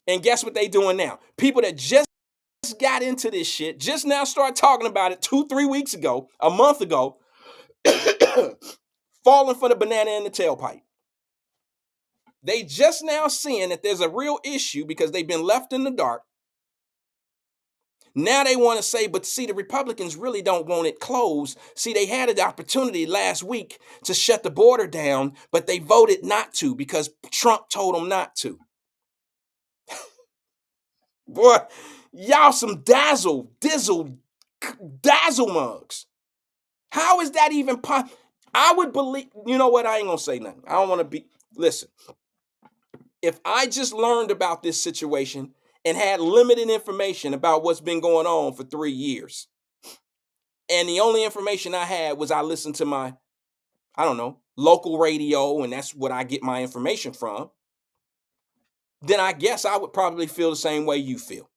And guess what they doing now? People that just got into this shit, just now start talking about it 2-3 weeks ago, a month ago, falling for the banana in the tailpipe. They just now seeing that there's a real issue because they've been left in the dark. Now they want to say, but see, the Republicans really don't want it closed. See, they had an opportunity last week to shut the border down, but they voted not to because Trump told them not to. Boy, y'all some dazzle mugs. How is that even possible? I would believe, you know what? I ain't going to say nothing. I don't want to be, listen. If I just learned about this situation and had limited information about what's been going on for 3 years, and the only information I had was I listened to my, local radio, and that's what I get my information from, then I guess I would probably feel the same way you feel.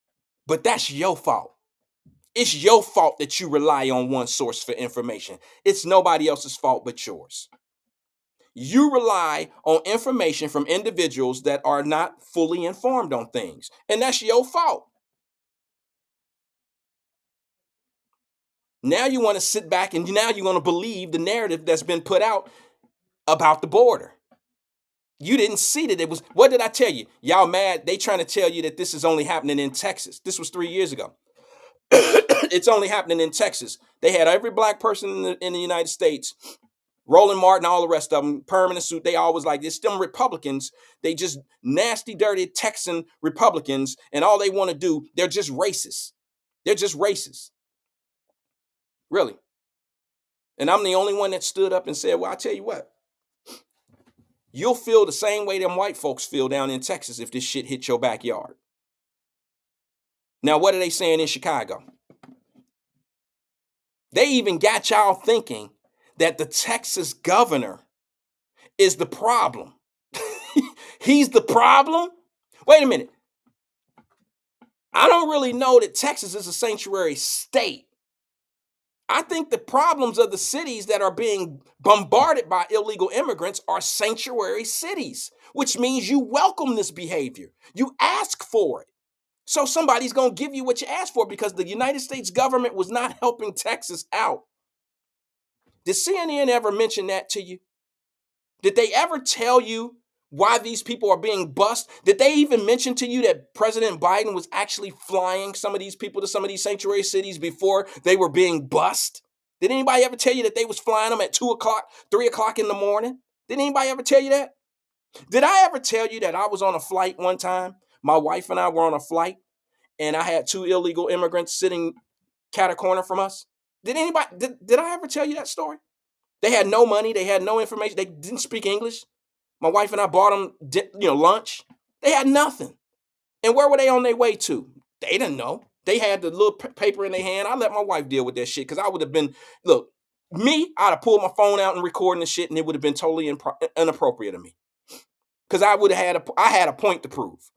But that's your fault. It's your fault that you rely on one source for information. It's nobody else's fault but yours. You rely on information from individuals that are not fully informed on things, and that's your fault. Now you want to sit back and now you want to believe the narrative that's been put out about the border. You didn't see that it was, what did I tell you? Y'all mad? They trying to tell you that this is only happening in Texas. This was 3 years ago. It's only happening in Texas. They had every black person in the United States, Roland Martin, all the rest of them, permanent suit. They always like this. Them Republicans, they just nasty, dirty Texan Republicans, and all they want to do, they're just racist. They're just racist. Really. And I'm the only one that stood up and said, well, I tell you what, you'll feel the same way them white folks feel down in Texas if this shit hit your backyard. Now, what are they saying in Chicago? They even got y'all thinking that the Texas governor is the problem. He's the problem? Wait a minute. I don't really know that Texas is a sanctuary state. I think the problems of the cities that are being bombarded by illegal immigrants are sanctuary cities, which means you welcome this behavior. You ask for it. So somebody's going to give you what you ask for because the United States government was not helping Texas out. Did CNN ever mention that to you? Did they ever tell you why these people are being bussed? Did they even mention to you that President Biden was actually flying some of these people to some of these sanctuary cities before they were being bussed? Did anybody ever tell you that they was flying them at 2 o'clock, 3 o'clock in the morning? Did anybody ever tell you that? Did I ever tell you that I was on a flight one time? My wife and I were on a flight and I had 2 illegal immigrants sitting cat a corner from us. Did I ever tell you that story? They had no money. They had no information. They didn't speak English. My wife and I bought them, lunch. They had nothing. And where were they on their way to? They didn't know. They had the little paper in their hand. I let my wife deal with that shit because I would have been, look, I'd have pulled my phone out and recording the shit and it would have been totally inappropriate of me. Because I had a point to prove.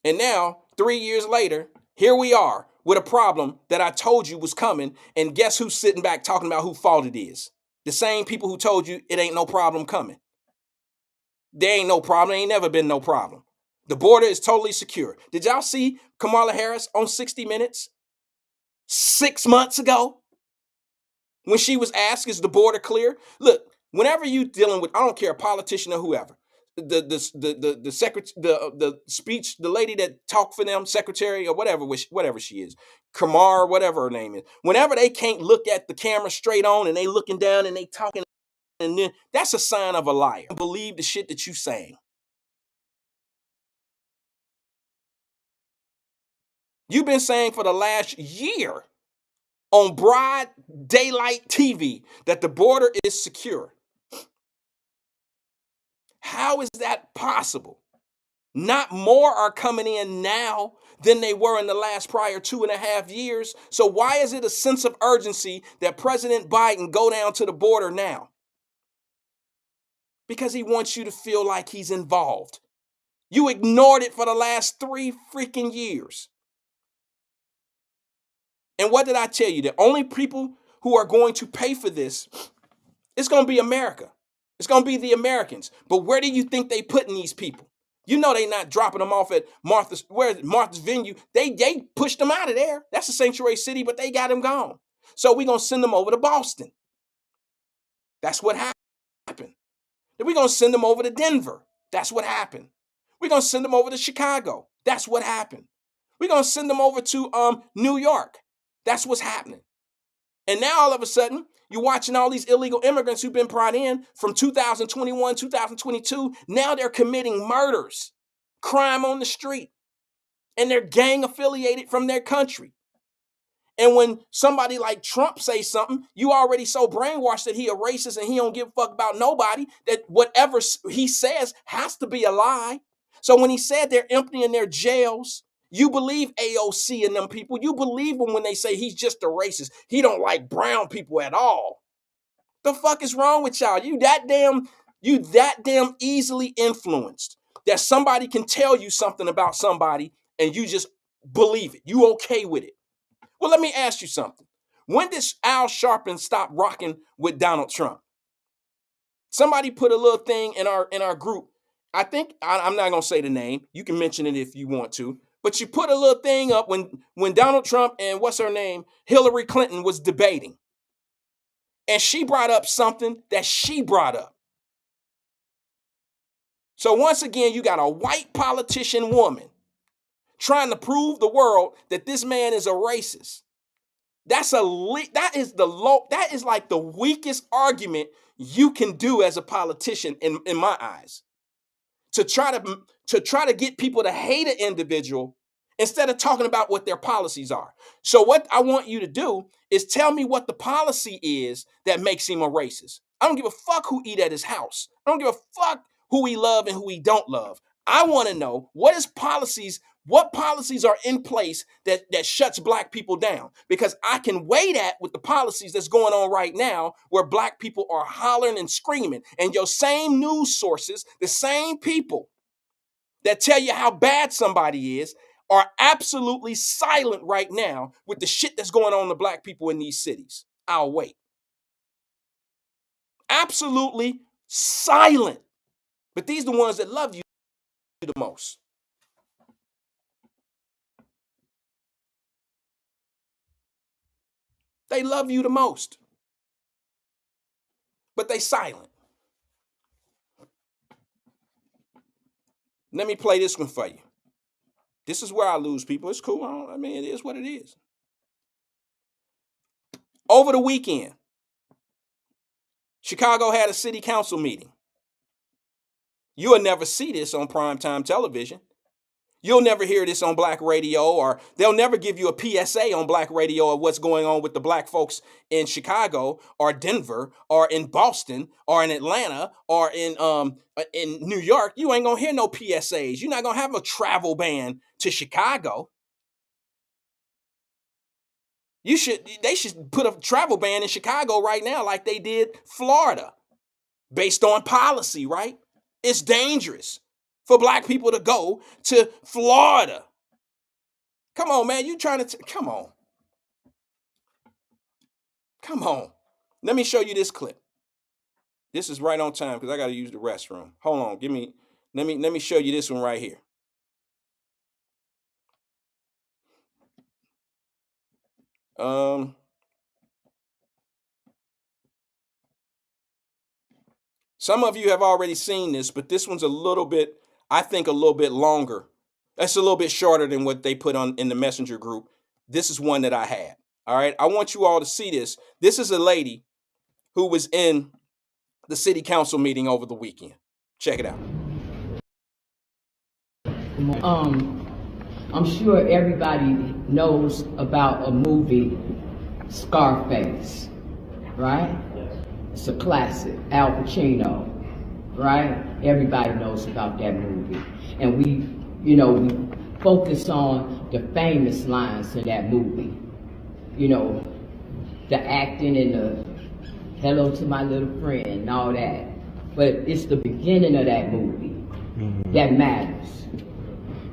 And now, 3 years later, here we are with a problem that I told you was coming. And guess who's sitting back talking about whose fault it is? The same people who told you it ain't no problem coming. There ain't no problem. There ain't never been no problem. The border is totally secure. Did y'all see Kamala Harris on 60 Minutes 6 months ago when she was asked, is the border clear? Look, whenever you dealing with, I don't care, a politician or whoever, the secretary, the speech, the lady that talked for them, secretary or whatever she is, Kamar, whatever her name is, whenever they can't look at the camera straight on and they looking down and they talking, and then that's a sign of a liar. Believe the shit that you saying. You've been saying for the last year on broad daylight TV that the border is secure. How is that possible? Not more are coming in now than they were in the last prior 2.5 years. So why is it a sense of urgency that President Biden go down to the border now? Because he wants you to feel like he's involved. You ignored it for the last 3 freaking years. And what did I tell you? The only people who are going to pay for this, it's going to be America. It's going to be the Americans. But where do you think they putting these people? You know they not dropping them off at Martha's venue. They pushed them out of there. That's a sanctuary city, but they got them gone. So we're going to send them over to Boston. That's what happened. Then we're going to send them over to Denver. That's what happened. We're going to send them over to Chicago. That's what happened. We're going to send them over to New York. That's what's happening. And now all of a sudden, you're watching all these illegal immigrants who've been brought in from 2021, 2022. Now they're committing murders, crime on the street, and they're gang affiliated from their country. And when somebody like Trump says something, you already so brainwashed that he a racist and he don't give a fuck about nobody, that whatever he says has to be a lie. So when he said they're emptying their jails, you believe AOC and them people. You believe them when they say he's just a racist. He don't like brown people at all. The fuck is wrong with y'all? You that damn easily influenced that somebody can tell you something about somebody and you just believe it. You okay with it. Well, let me ask you something. When did Al Sharpton stop rocking with Donald Trump? Somebody put a little thing in our group. I think I'm not gonna say the name. You can mention it if you want to. But you put a little thing up when Donald Trump and what's her name, Hillary Clinton was debating. And she brought up something that she brought up. So once again, you got a white politician woman trying to prove the world that this man is a racist. That is like the weakest argument you can do as a politician in my eyes. To try to get people to hate an individual instead of talking about what their policies are. So what I want you to do is tell me what the policy is that makes him a racist. I don't give a fuck who eat at his house. I don't give a fuck who he love and who he don't love. I want to know what policies are in place that shuts black people down, because I can weigh that with the policies that's going on right now where black people are hollering and screaming, and your same news sources, the same people that tell you how bad somebody is, are absolutely silent right now with the shit that's going on to black people in these cities. I'll wait. Absolutely silent. But these are the ones that love you the most. They love you the most. But they silent. Let me play this one for you. This is where I lose people. It's cool. I mean, it is what it is. Over the weekend, Chicago had a city council meeting. You'll never see this on primetime television. You'll never hear this on black radio, or they'll never give you a PSA on black radio of what's going on with the black folks in Chicago or Denver or in Boston or in Atlanta or in New York. You ain't gonna hear no PSAs. You're not gonna have a travel ban to Chicago. They should put a travel ban in Chicago right now like they did Florida based on policy, right? It's dangerous for black people to go to Florida. Come on, man. You trying to come on. Come on. Let me show you this clip. This is right on time because I got to use the restroom. Hold on. Let me show you this one right here. Some of you have already seen this, but this one's a little bit longer. That's a little bit shorter than what they put on in the messenger group. This is one that I had. All right. I want you all to see this. This is a lady who was in the city council meeting over the weekend. Check it out. I'm sure everybody knows about a movie, Scarface, right? It's a classic, Al Pacino, right? Everybody knows about that movie. And we focus on the famous lines in that movie. The acting and the hello to my little friend and all that. But it's the beginning of that movie that matters.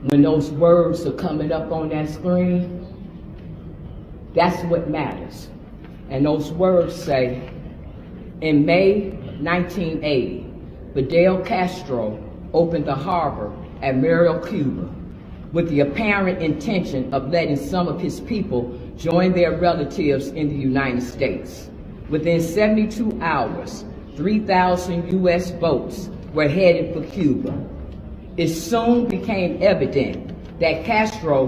When those words are coming up on that screen, that's what matters. And those words say, in May 1980, Fidel Castro opened the harbor at Muriel, Cuba, with the apparent intention of letting some of his people join their relatives in the United States. Within 72 hours, 3,000 U.S. boats were headed for Cuba. It soon became evident that Castro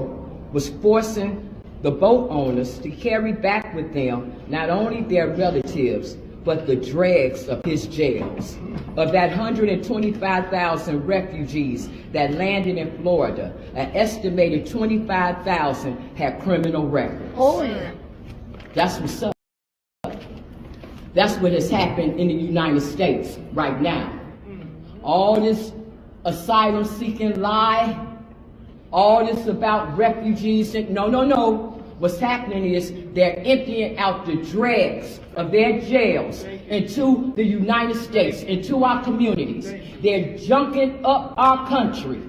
was forcing the boat owners to carry back with them not only their relatives, but the dregs of his jails. Of that 125,000 refugees that landed in Florida, an estimated 25,000 had criminal records. Oh, yeah. That's what's up. That's what has happened in the United States right now. All this asylum-seeking lie, all this about refugees, no. What's happening is they're emptying out the dregs of their jails into the United States, into our communities. They're junking up our country.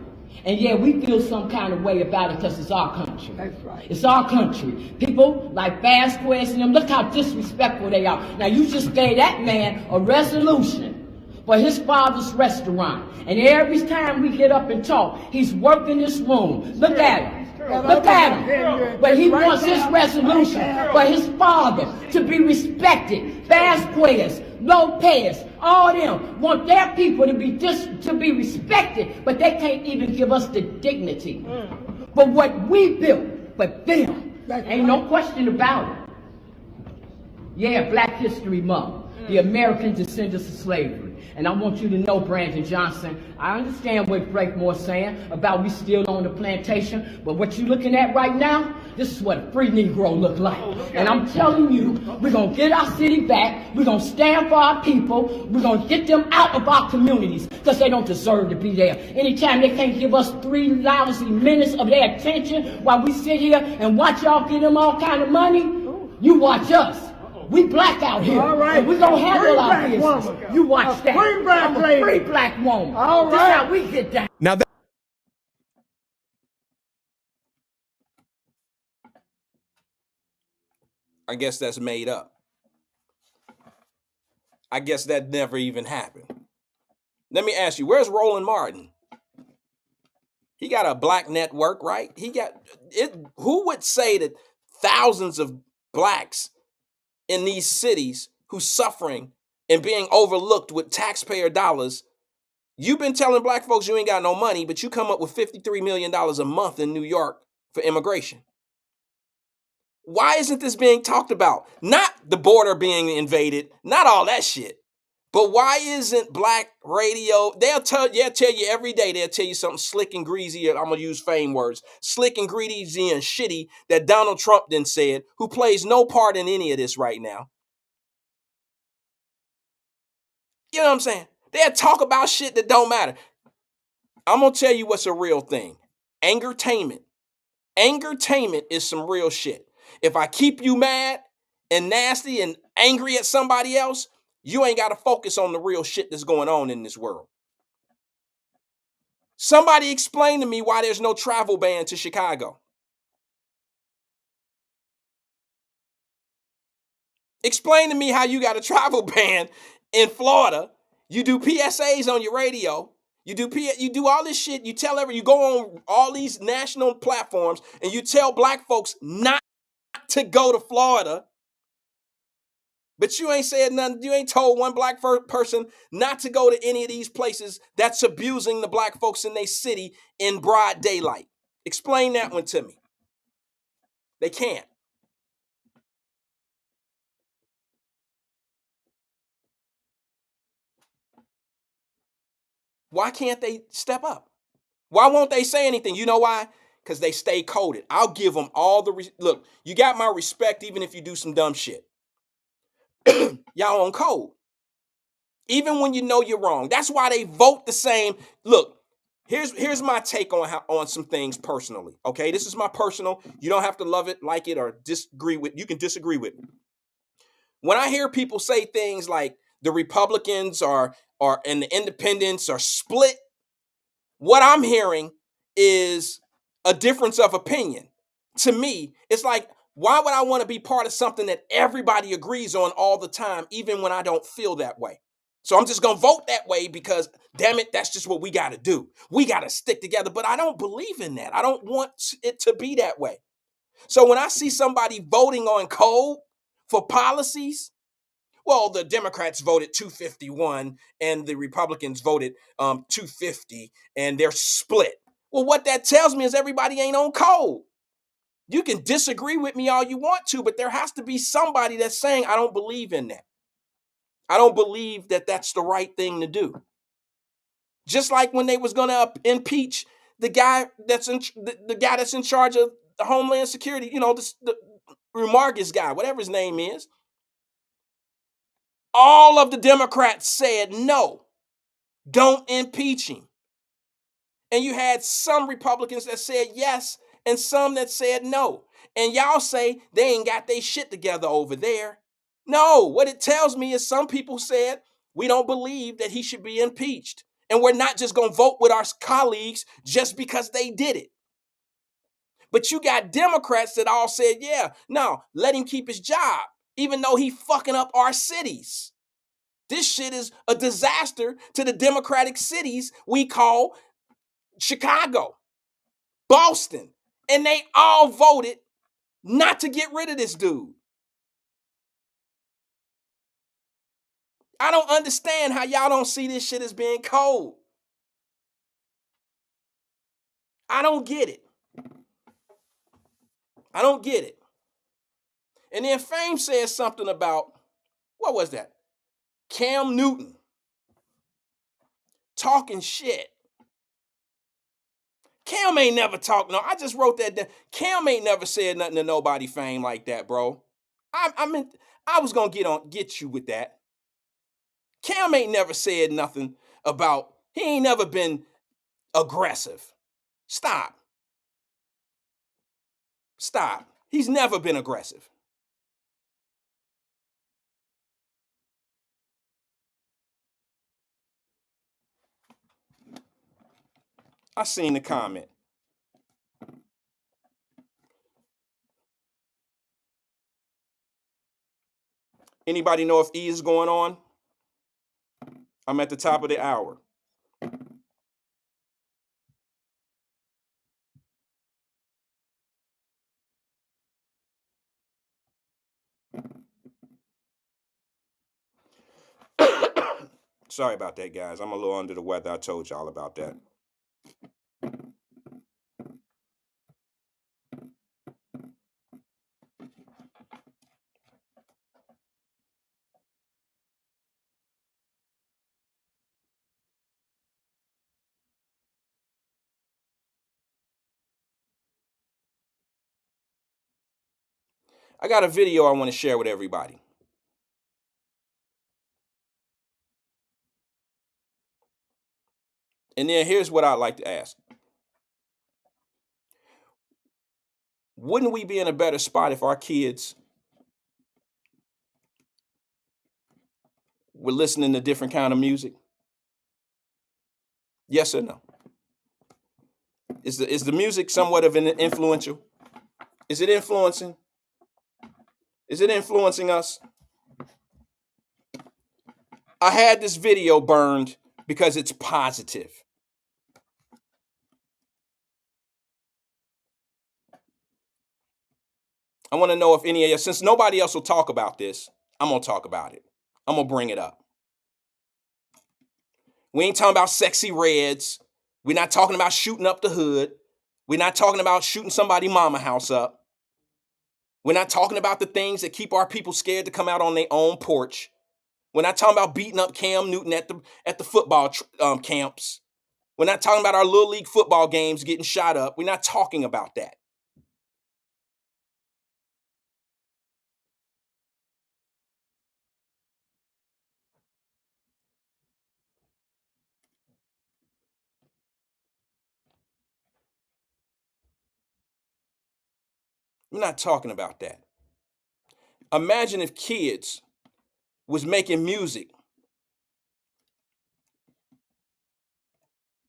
And yeah, we feel some kind of way about it because it's our country. That's right. It's our country. People like Vasquez and them, look how disrespectful they are. Now you just gave that man a resolution for his father's restaurant. And every time we get up and talk, he's working this room. Look at him. Look at him. But he wants his resolution for his father to be respected. Vasquez, Lopez, all them want their people to be respected, but they can't even give us the dignity for what we built for them. Ain't no question about it. Yeah, Black History Month, the American descendants of slavery. And I want you to know, Brandon Johnson, I understand what Blakemore's saying about we still on the plantation, but what you're looking at right now, this is what a free Negro look like. And I'm telling you, we're going to get our city back, we're going to stand for our people, we're going to get them out of our communities, because they don't deserve to be there. Anytime they can't give us 3 lousy minutes of their attention while we sit here and watch y'all give them all kind of money, you watch us. We black out here. All right. And we gonna handle our business. Woman. You watch that. Free black lady. Free black woman. All right. This is how we get down. Now I guess that's made up. I guess that never even happened. Let me ask you, where's Roland Martin? He got a black network, right? He got it. Who would say that thousands of blacks in these cities who's suffering and being overlooked with taxpayer dollars? You've been telling black folks you ain't got no money, but you come up with $53 million a month in New York for immigration. Why isn't this being talked about? Not the border being invaded, not all that shit. But why isn't black radio? They'll tell you every day, they'll tell you something slick and greasy, and I'm going to use fame words, slick and greasy and shitty that Donald Trump then said, who plays no part in any of this right now. You know what I'm saying? They'll talk about shit that don't matter. I'm going to tell you what's a real thing. Angertainment. Angertainment is some real shit. If I keep you mad and nasty and angry at somebody else, you ain't got to focus on the real shit that's going on in this world. Somebody explain to me why there's no travel ban to Chicago. Explain to me how you got a travel ban in Florida. You do PSAs on your radio. You do all this shit. You go on all these national platforms and you tell black folks not to go to Florida. But you ain't said nothing. You ain't told one black person not to go to any of these places that's abusing the black folks in their city in broad daylight. Explain that one to me. They can't. Why can't they step up? Why won't they say anything? You know why? Because they stay coded. I'll give them all the... Look, you got my respect even if you do some dumb shit. Y'all on code. Even when you know you're wrong. That's why they vote the same. Look, here's my take on some things personally. Okay, this is my personal. You don't have to love it, like it, or disagree with. You can disagree with me. When I hear people say things like the Republicans and the independents are split, what I'm hearing is a difference of opinion. To me, it's like, why would I want to be part of something that everybody agrees on all the time, even when I don't feel that way? So I'm just going to vote that way because, damn it, that's just what we got to do. We got to stick together. But I don't believe in that. I don't want it to be that way. So when I see somebody voting on code for policies, well, the Democrats voted 251 and the Republicans voted 250 and they're split. Well, what that tells me is everybody ain't on code. You can disagree with me all you want to, but there has to be somebody that's saying, I don't believe in that. I don't believe that that's the right thing to do. Just like when they was going to impeach the guy that's in charge of the Homeland Security, the Remargus guy, whatever his name is. All of the Democrats said no, don't impeach him. And you had some Republicans that said yes and some that said no. And y'all say they ain't got their shit together over there. No, what it tells me is some people said we don't believe that he should be impeached. And we're not just going to vote with our colleagues just because they did it. But you got Democrats that all said, yeah, no, let him keep his job, even though he fucking up our cities. This shit is a disaster to the democratic cities we call Chicago, Boston. And they all voted not to get rid of this dude. I don't understand how y'all don't see this shit as being cold. I don't get it. I don't get it. And then Fame says something about, what was that? Cam Newton talking shit. Cam ain't never talked. No, I just wrote that down. Cam ain't never said nothing to nobody, Fame, like that, bro. I was gonna get you with that. Cam ain't never said nothing about, he ain't never been aggressive. Stop. He's never been aggressive. I seen the comment. Anybody know if E is going on? I'm at the top of the hour. Sorry about that, guys. I'm a little under the weather. I told y'all about that. I got a video I want to share with everybody. And then here's what I'd like to ask. Wouldn't we be in a better spot if our kids were listening to different kind of music? Yes or no? Is the music somewhat of an influential? Is it influencing? Is it influencing us? I had this video burned because it's positive. I want to know if any of you, since nobody else will talk about this, I'm going to talk about it. I'm going to bring it up. We ain't talking about sexy reds. We're not talking about shooting up the hood. We're not talking about shooting somebody's mama house up. We're not talking about the things that keep our people scared to come out on their own porch. We're not talking about beating up Cam Newton at the football camps. We're not talking about our little league football games getting shot up. We're not talking about that. We're not talking about that. Imagine if kids was making music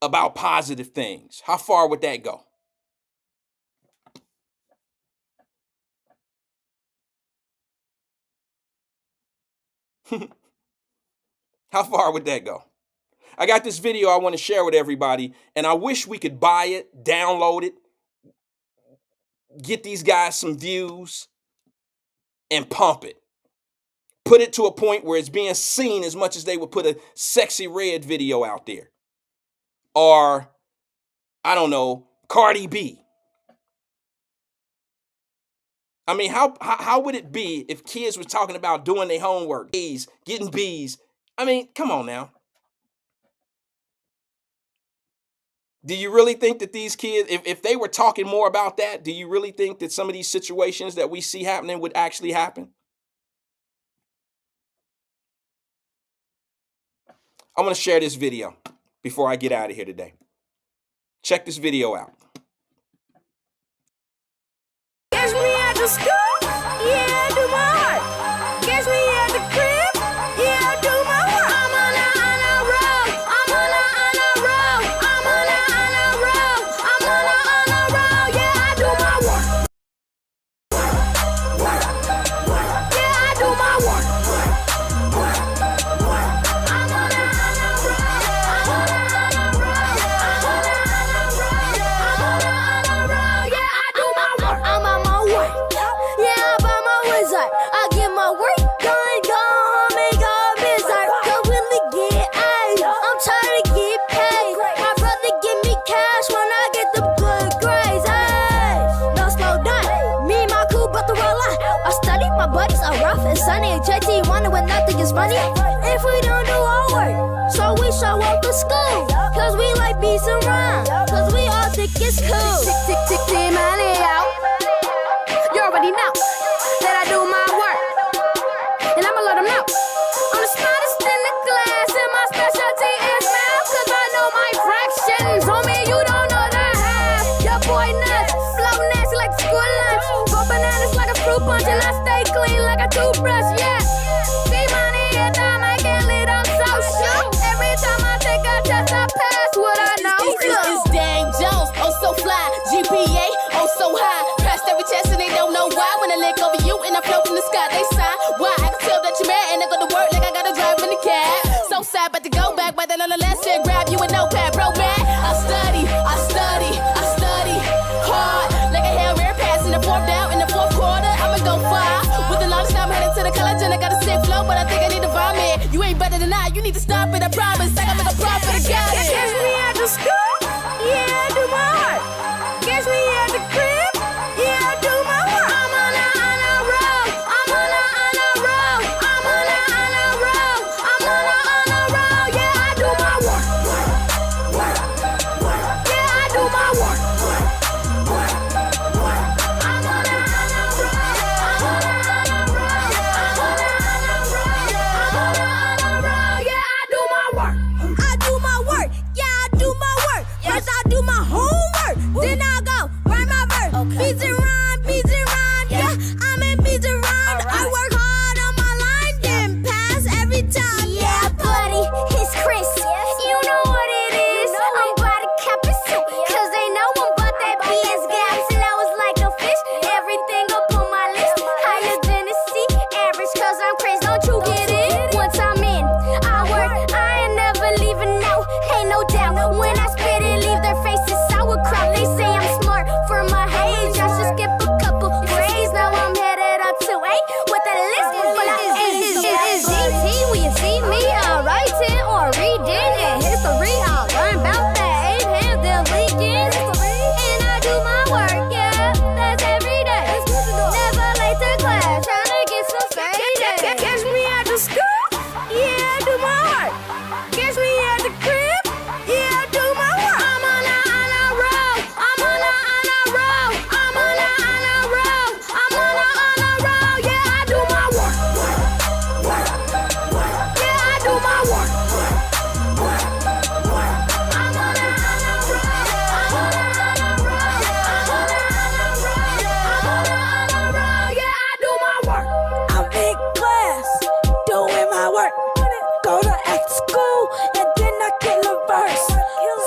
about positive things. How far would that go? How far would that go? I got this video I want to share with everybody, and I wish we could buy it, download it, get these guys some views, and pump it. Put it to a point where it's being seen as much as they would put a sexy red video out there. Or, I don't know, Cardi B. I mean, how would it be if kids were talking about doing their homework, A's, getting B's? I mean, come on now. Do you really think that these kids, if they were talking more about that, do you really think that some of these situations that we see happening would actually happen? I'm going to share this video before I get out of here today. Check this video out. Catch me at the school, yeah, I do my heart. Catch me at the crib, yeah, I do my work. I'm on a roll, I'm on a roll, I'm on a roll, I'm on a roll, yeah, I do my work. Yeah, I do my work. I'm on a roll, I'm on a roll, yeah, I do my work. I'm on my way. Yeah, I'm on my wizard. I get my work done, go home and go visit. Go really get eyes. I'm trying to get paid. My brother give me cash when I get the good grades. Hey, no slow down. Me and my crew about to roll out. I study, my buddies are rough and sunny. JT wonder when nothing is funny. If we don't do our work, so we show up to school. Cause we like beats and rhyme. Cause we all think it's cool. Tick, money out. You already know that I do my work, and I'ma let them know. I'm the smartest in the class, and my specialty is math. Cause I know my fractions. Homie, you don't know the half. Your boy nuts, flow nasty like school lunch. Go bananas like a fruit punch, and I stay clean like a toothbrush, yeah. See money every time I get lit, I'm so shook. Every time I take a test, I pass what I know. It's Dang Jones, oh so fly. GPA, oh so high. Passed every test and they don't know why. When I lick over you and I float in the sky, they sigh. Why? I can tell that you're mad. notepad, bro, man. I study hard. Like a Hail Mary pass in the fourth down, in the fourth quarter, I'ma go far. With the long snap headed to the college and I got a sick flow, but I think I need to vomit. You ain't better than I, you need to stop it, I promise. I gotta make a profit, I got it. Catch me at the school, yeah, I do my heart. Catch me at the crib, yeah, I do my work. I'm on a roll, I'm on a roll, I'm on a roll, I'm on a roll, yeah, I do my work. Yeah, I do my work. Then I go write my verse. Beats and rhyme, yeah. I'm in beats and rhyme. I work hard on my line, then pass every time. Yeah, buddy, it's Chris. You know what it is. I'm by the cap and suit, cause they know I'm about that BS gap. Till I was like a fish, everything up on my list. Higher than a C average, cause I'm crazy. Don't you get it? Once I'm in, I work, I ain't never leaving out. Ain't no doubt. When I spit it, leave their faces sauerkraut. They say I'm smart for my age. I should skip a couple grades. Now I'm headed up to 8 with a list full of A's. It's GT when you see me. I'm writing or reading in history. I'll learn about that 8 hands and leaking. And I do my work, yeah, that's every day. Never late to class, trying to get some straight. Catch me at the school, yeah, I do my heart. Catch me at the crib, yeah, I do my work. I'm on a roll, I'm on a roll, I'm on a roll, I'm on a roll, yeah, I do my work. Yeah, I do my work. I'm on a roll, I'm on a roll, yeah, I do my work. I'm in class, doing my work. Go to after school, and then I kill a verse.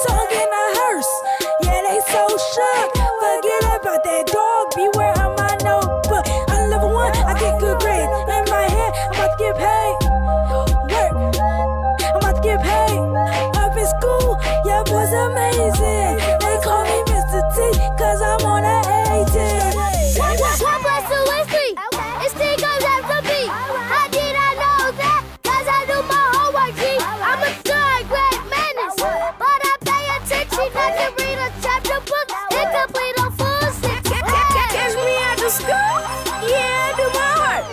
Song in a hearse, yeah, they so shook. Forget about that dog, beware of my notebook. I'm level 1, I get good grades. In my head, I'm about to get paid. Work, I'm about to get paid. Up in school, yeah, boys amazing. They call me Mr. T, cause I'm on an 18. 1 plus 2 is 3. It's T goes after B. How did I know that? Cause I do my homework, G. I'm a third grade menace, but I pay attention. I can read a chapter book and complete a full sentence. Catch me at the school, yeah, I do my heart.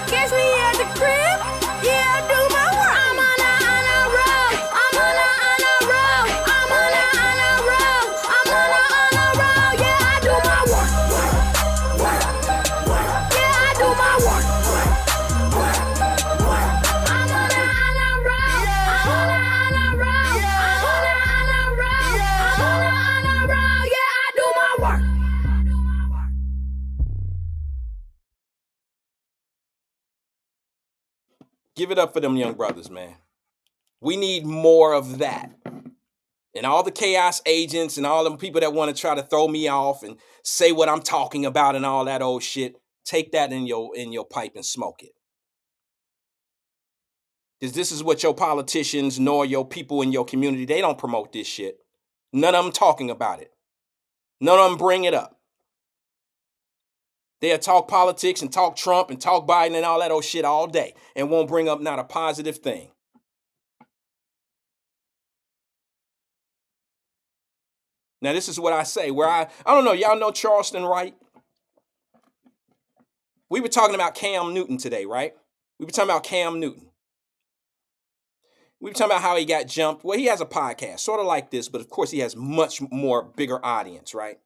Catch me at the crib, yeah, I do my work. I'm on a roll, I'm on a roll, I'm on a roll, I'm on a roll, yeah, I do my work. Yeah, I do my work. I'm on a roll, I'm on a roll, I'm on a roll, I'm on a roll, yeah, I do my work. Give it up for them young brothers, man. We need more of that. And all the chaos agents and all them people that want to try to throw me off and say what I'm talking about and all that old shit, take that in your pipe and smoke it. Because this is what your politicians nor your people in your community, they don't promote this shit. None of them talking about it. None of them bring it up. They'll talk politics and talk Trump and talk Biden and all that old shit all day and won't bring up not a positive thing. Now, this is what I say, where I don't know, y'all know Charleston, right? We were talking about Cam Newton today, right? We were talking about Cam Newton. We were talking about how he got jumped. Well, he has a podcast, sort of like this, but of course he has much more bigger audience, right?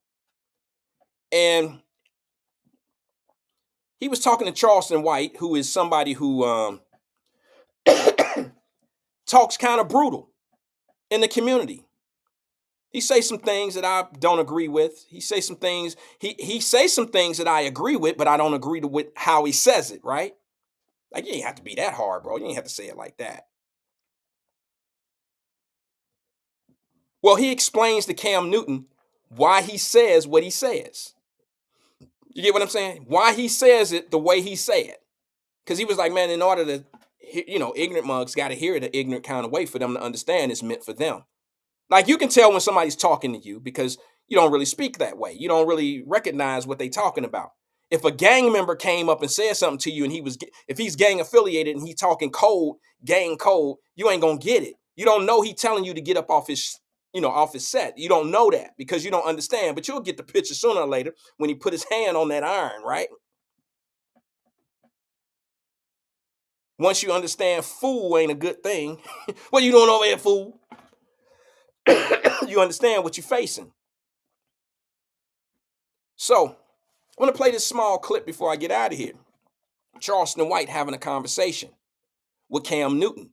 And he was talking to Charleston White, who is somebody who talks kind of brutal in the community. He says some things that I don't agree with. He says some things, he says some things that I agree with, but I don't agree with how he says it, right? Like, you ain't have to be that hard, bro. You ain't have to say it like that. Well, he explains to Cam Newton why he says what he says. You get what I'm saying? Why he says it the way he said it. Because he was like, man, in order to, ignorant mugs got to hear it an ignorant kind of way for them to understand it's meant for them. Like, you can tell when somebody's talking to you because you don't really speak that way. You don't really recognize what they're talking about. If a gang member came up and said something to you and if he's gang affiliated and he's talking code, gang code, you ain't gonna get it. You don't know he telling you to get up off his, off his set. You don't know that because you don't understand, but you'll get the picture sooner or later when he put his hand on that iron, right? Once you understand fool ain't a good thing, what you doing over here, fool? You understand what you're facing. So, I'm going to play this small clip before I get out of here. Charleston White having a conversation with Cam Newton.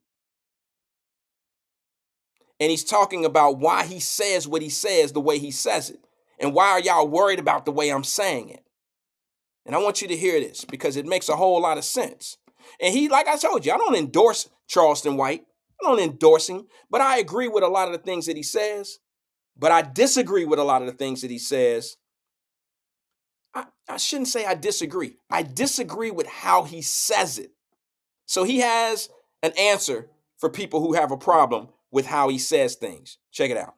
And he's talking about why he says what he says the way he says it. And why are y'all worried about the way I'm saying it? And I want you to hear this because it makes a whole lot of sense. And like I told you, I don't endorse Charleston White. I don't endorse him, but I agree with a lot of the things that he says. But I disagree with a lot of the things that he says. I shouldn't say I disagree. I disagree with how he says it. So he has an answer for people who have a problem with how he says things. Check it out.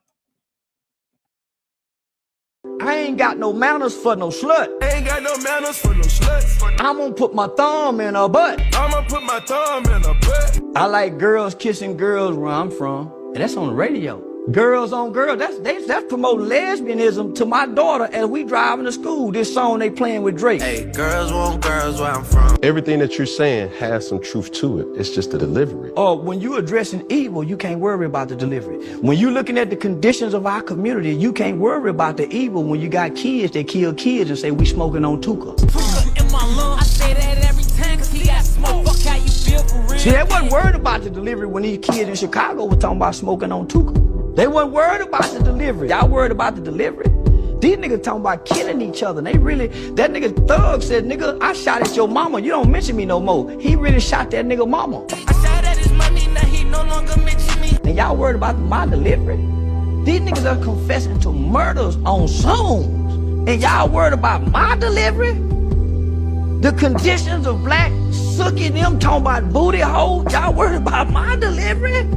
I ain't got no manners for no slut. Ain't got no manners for no sluts. I'm gonna put my thumb in her butt. I'ma put my thumb in her butt. I like girls kissing girls where I'm from, and that's on the radio. Girls on girls, that's promoting lesbianism to my daughter as we driving to school. This song they playing with Drake. Hey, girls want girls where I'm from. Everything that you're saying has some truth to it. It's just the delivery. When you addressing evil, you can't worry about the delivery. When you looking at the conditions of our community, you can't worry about the evil when you got kids that kill kids and say we smoking on Tuka. In my lungs, I say that every time 'cause he got smoke. Fuck how you feel for real. See, they wasn't worried about the delivery when these kids in Chicago were talking about smoking on Tuka. They weren't worried about the delivery. Y'all worried about the delivery? These niggas talking about killing each other. That nigga Thug said, nigga, I shot at your mama. You don't mention me no more. He really shot that nigga mama. I shot at his money, now he no longer mention me. And y'all worried about my delivery? These niggas are confessing to murders on songs. And y'all worried about my delivery? The conditions of black sucking them talking about booty holes. Y'all worried about my delivery?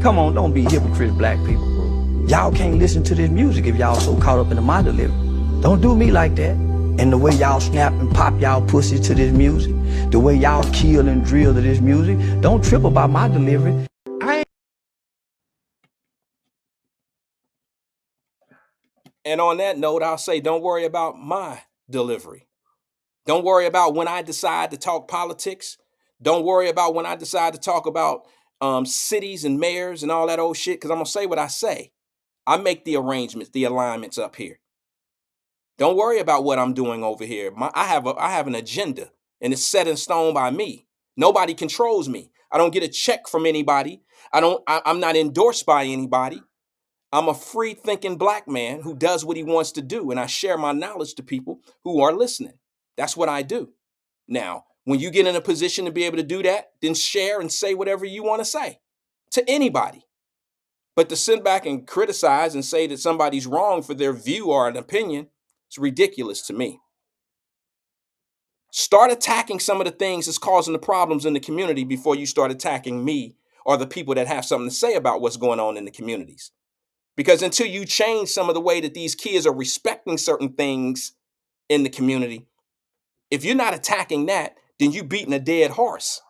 Come on, don't be hypocrites, black people, bro. Y'all can't listen to this music if y'all so caught up in my delivery. Don't do me like that. And the way y'all snap and pop y'all pussy to this music, the way y'all kill and drill to this music, don't trip about my delivery. And on that note, I'll say, don't worry about my delivery. Don't worry about when I decide to talk politics. Don't worry about when I decide to talk about cities and mayors and all that old shit, because I'm going to say what I say. I make the arrangements, the alignments up here. Don't worry about what I'm doing over here. I have an agenda, and it's set in stone by me. Nobody controls me. I don't get a check from anybody. I'm not endorsed by anybody. I'm a free-thinking black man who does what he wants to do, and I share my knowledge to people who are listening. That's what I do. Now, when you get in a position to be able to do that, then share and say whatever you want to say to anybody. But to sit back and criticize and say that somebody's wrong for their view or an opinion, it's ridiculous to me. Start attacking some of the things that's causing the problems in the community before you start attacking me or the people that have something to say about what's going on in the communities. Because until you change some of the way that these kids are respecting certain things in the community, if you're not attacking that, then you're beating a dead horse.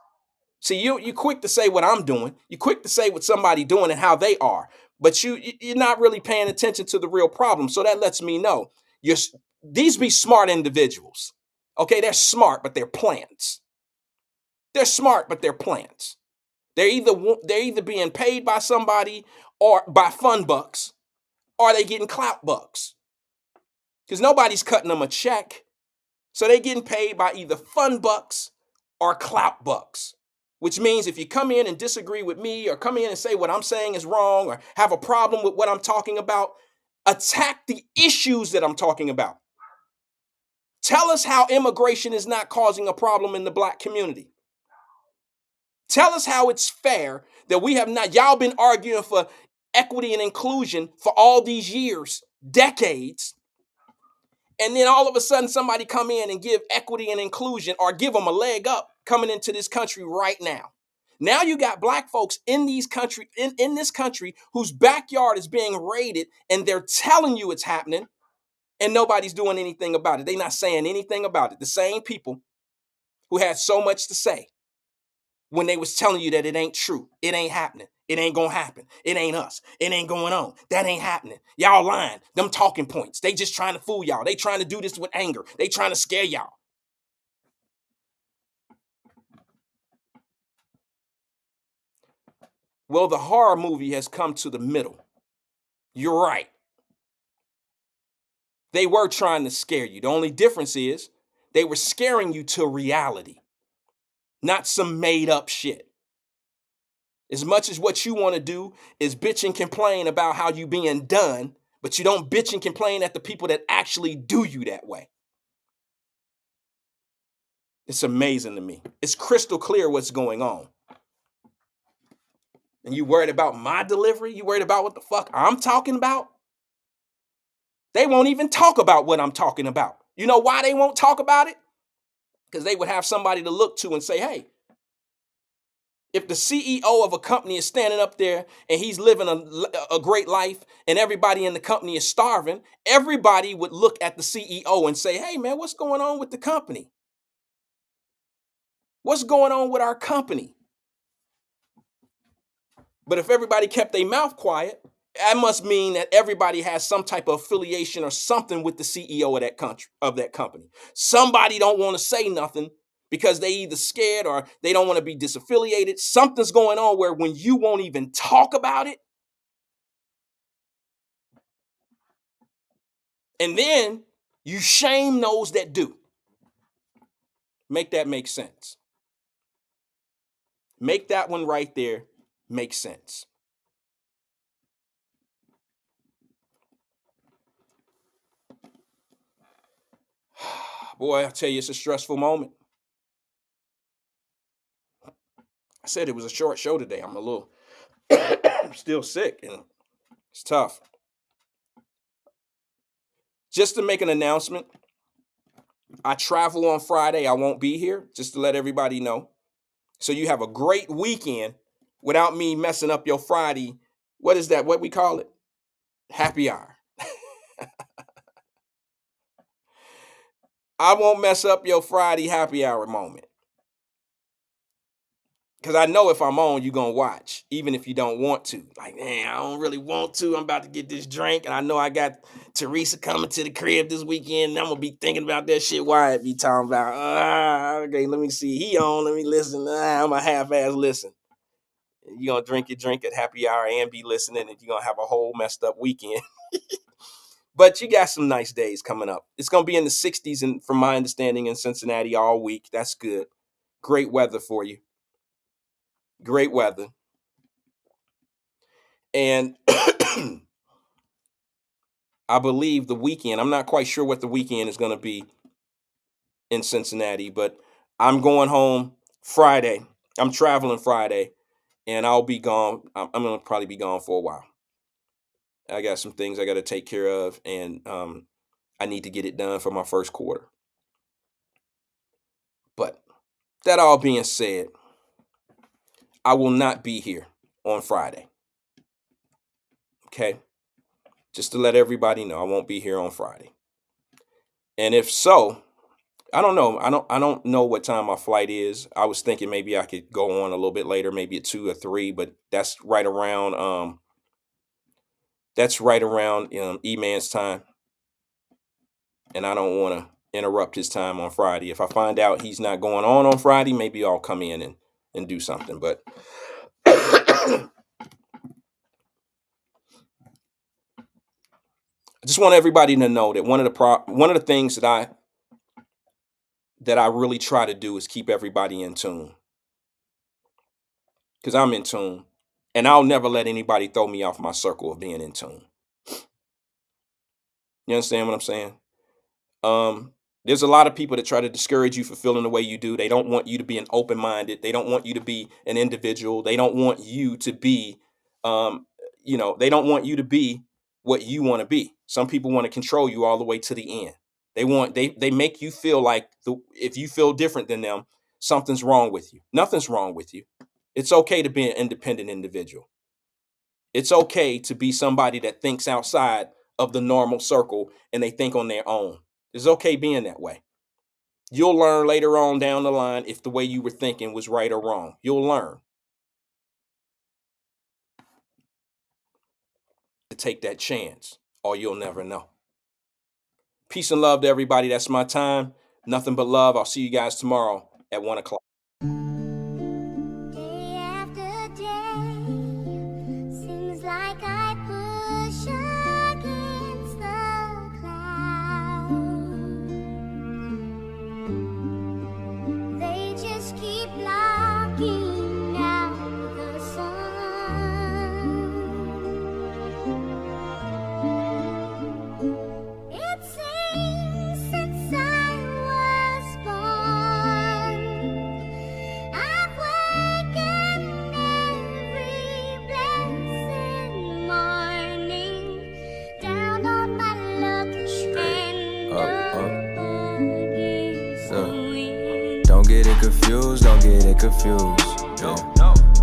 See, you're quick to say what I'm doing. You're quick to say what somebody doing and how they are. But you're not really paying attention to the real problem. So that lets me know these be smart individuals. Okay, they're smart, but they're plants. They're smart, but they're plants. They're either being paid by somebody or by fun bucks, or they getting clout bucks. Because nobody's cutting them a check. So they're getting paid by either fun bucks or clout bucks. Which means if you come in and disagree with me or come in and say what I'm saying is wrong or have a problem with what I'm talking about, attack the issues that I'm talking about. Tell us how immigration is not causing a problem in the black community. Tell us how it's fair that y'all been arguing for equity and inclusion for all these years, decades, and then all of a sudden somebody come in and give equity and inclusion or give them a leg up coming into this country right now. Now you got black folks in this country whose backyard is being raided, and they're telling you it's happening, and nobody's doing anything about it. They're not saying anything about it. The same people who had so much to say when they was telling you that it ain't true, it ain't happening, it ain't gonna happen, it ain't us, it ain't going on, that ain't happening. Y'all lying. Them talking points. They just trying to fool y'all. They trying to do this with anger. They trying to scare y'all. Well, the horror movie has come to the middle. You're right. They were trying to scare you. The only difference is they were scaring you to reality, not some made up shit. As much as what you want to do is bitch and complain about how you being done, but you don't bitch and complain at the people that actually do you that way. It's amazing to me. It's crystal clear what's going on. And you worried about my delivery? You worried about what the fuck I'm talking about? They won't even talk about what I'm talking about. You know why they won't talk about it? Because they would have somebody to look to and say, hey, if the CEO of a company is standing up there and he's living a great life and everybody in the company is starving, everybody would look at the CEO and say, hey, man, what's going on with the company? What's going on with our company? But if everybody kept their mouth quiet, that must mean that everybody has some type of affiliation or something with the CEO of that company. Somebody don't want to say nothing because they either scared or they don't want to be disaffiliated. Something's going on where when you won't even talk about it, and then you shame those that do. Make that make sense. Make that one right there make sense. Boy, I tell you, it's a stressful moment. I said it was a short show today. I'm a little still sick and it's tough. Just to make an announcement, I travel on Friday. I won't be here, just to let everybody know. So you have a great weekend without me messing up your Friday. What is that? What we call it? Happy hour. I won't mess up your Friday happy hour moment. Because I know if I'm on, you're going to watch, even if you don't want to. Like, man, I don't really want to. I'm about to get this drink, and I know I got Teresa coming to the crib this weekend, and I'm going to be thinking about that shit Wyatt be talking about. Okay, let me see. He on, let me listen. I'm a half-ass listen. You're going to drink your drink at happy hour and be listening, and you're going to have a whole messed up weekend. But you got some nice days coming up. It's going to be in the 60s, and from my understanding, in Cincinnati all week. That's good. Great weather for you. Great weather. And I believe the weekend, I'm not quite sure what the weekend is going to be in Cincinnati, but I'm going home Friday. I'm traveling Friday, and I'll be gone. I'm going to probably be gone for a while. I got some things I got to take care of, and I need to get it done for my first quarter. But that all being said, I will not be here on Friday. Okay? Just to let everybody know, I won't be here on Friday. And if so, I don't know. I don't know what time my flight is. I was thinking maybe I could go on a little bit later, maybe at 2 or 3, but that's right around E-Man's time. And I don't want to interrupt his time on Friday. If I find out he's not going on Friday, maybe I'll come in and do something. But I just want everybody to know that one of the things that I really try to do is keep everybody in tune. Because I'm in tune. And I'll never let anybody throw me off my circle of being in tune. You understand what I'm saying? There's a lot of people that try to discourage you for feeling the way you do. They don't want you to be an open-minded. They don't want you to be an individual. They don't want you to be, they don't want you to be what you want to be. Some people want to control you all the way to the end. They make you feel like if you feel different than them, something's wrong with you. Nothing's wrong with you. It's okay to be an independent individual. It's okay to be somebody that thinks outside of the normal circle and they think on their own. It's okay being that way. You'll learn later on down the line if the way you were thinking was right or wrong. You'll learn to take that chance, or you'll never know. Peace and love to everybody. That's my time. Nothing but love. I'll see you guys tomorrow at 1 o'clock. Day after day, seems like I push against the clouds. They just keep blocking out the sun. It seems since I was born, I've wakened every blessed morning, down on my luck and up against the wind. Don't get it confused, don't get it confused. Yeah.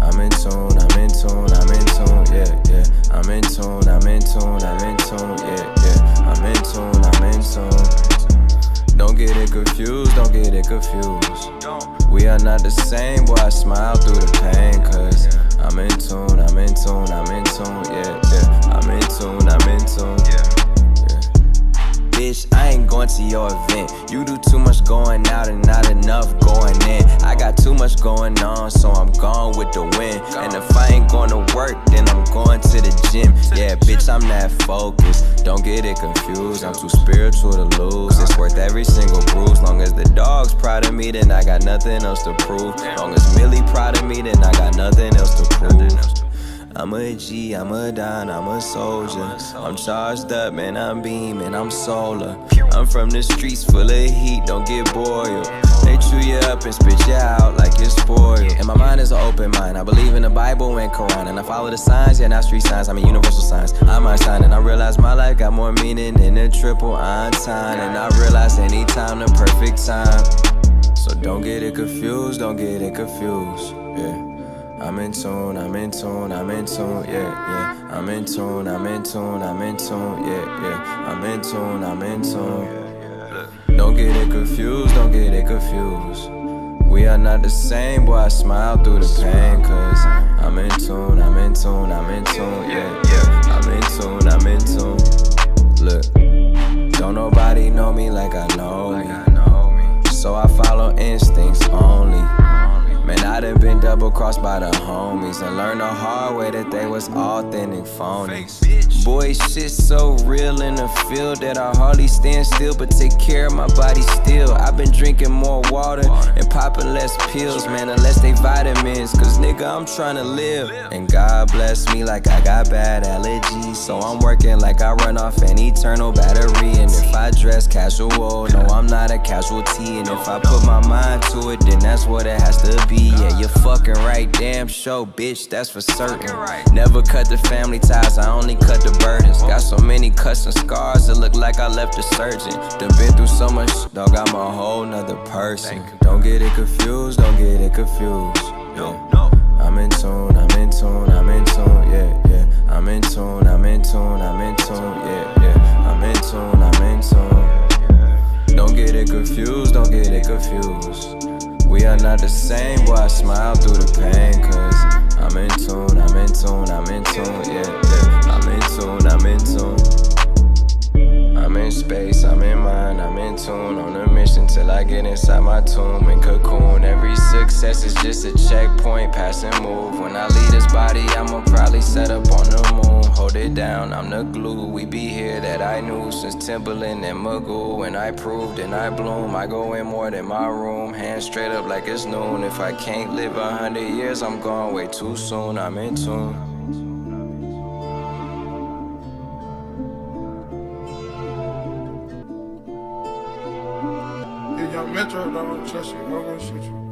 I'm in tune, I'm in tune, I'm in tune, yeah, yeah. I'm in tune, I'm in tune, I'm in tune, yeah, yeah. I'm in tune, I'm in tune. Don't get it confused, don't get it confused. We are not the same, boy, I smile through the pain, cause I'm in tune, I'm in tune, I'm in tune, yeah, yeah. I'm in tune, I'm in tune, yeah. Bitch, I ain't going to your event. You do too much going out and not enough going in. I got too much going on, so I'm gone with the wind. And if I ain't going to work, then I'm going to the gym. Yeah, bitch, I'm that focused. Don't get it confused, I'm too spiritual to lose. It's worth every single bruise. Long as the dog's proud of me, then I got nothing else to prove. Long as Millie proud of me, then I got nothing else to prove. I'm a G, I'm a Don, I'm a soldier. I'm charged up, man, I'm beaming, I'm solar. I'm from the streets full of heat, don't get boiled. They chew you up and spit you out like you're spoiled. And my mind is an open mind, I believe in the Bible and Quran. And I follow the signs, yeah, not street signs, I mean universal signs. I'm Einstein and I realize my life got more meaning than a triple Einstein. And I realize anytime the perfect time. So don't get it confused, don't get it confused, yeah. I'm in tune, I'm in tune, I'm in tune, yeah, yeah. I'm in tune, I'm in tune, I'm in tune, yeah, yeah. I'm in tune, I'm in tune. Don't get it confused, don't get it confused. We are not the same, boy, I smile through the pain, cause I'm in tune, I'm in tune, I'm in tune, yeah, yeah. I'm in tune, I'm in tune. Look, don't nobody know me like I know me. So I follow instincts only. Man, I done been double-crossed by the homies and learned the hard way that they was authentic phonies. Boy, shit so real in the field that I hardly stand still but take care of my body still. I've been drinking more water and popping less pills, man, unless they vitamins, cause nigga, I'm trying to live. And God bless me like I got bad allergies, so I'm working like I run off an eternal battery. And if I dress casual, no, I'm not a casualty. And if I put my mind to it, then that's what it has to be. Yeah, you're fucking right, damn show, bitch, that's for certain. Never cut the family ties, I only cut the burdens. Got so many cuts and scars, it look like I left a surgeon. Done been through so much, dog, I'm a whole nother person. Don't get it confused, don't get it confused, yeah. I'm in tune, I'm in tune, I'm in tune, yeah, yeah. I'm in tune, I'm in tune, I'm in tune, yeah, yeah. I'm in tune, I'm in tune. Don't get it confused, don't get it confused. We are not the same, boy, I smile through the pain, cause I'm in tune, I'm in tune, I'm in tune, yeah, yeah. I'm in tune, I'm in tune. I'm in space, I'm in mind, I'm in tune. On a mission till I get inside my tomb and cocoon. Every success is just a checkpoint, pass and move. When I leave this body, I'ma probably set up on the moon. Hold it down, I'm the glue. We be here that I knew since Timberland and Magoo. When I proved and I bloom, I go in more than my room. Hands straight up like it's noon. If I can't live 100 years, I'm gone way too soon. I'm in tune. Young Metro, don't trust you, I'm gonna shoot you.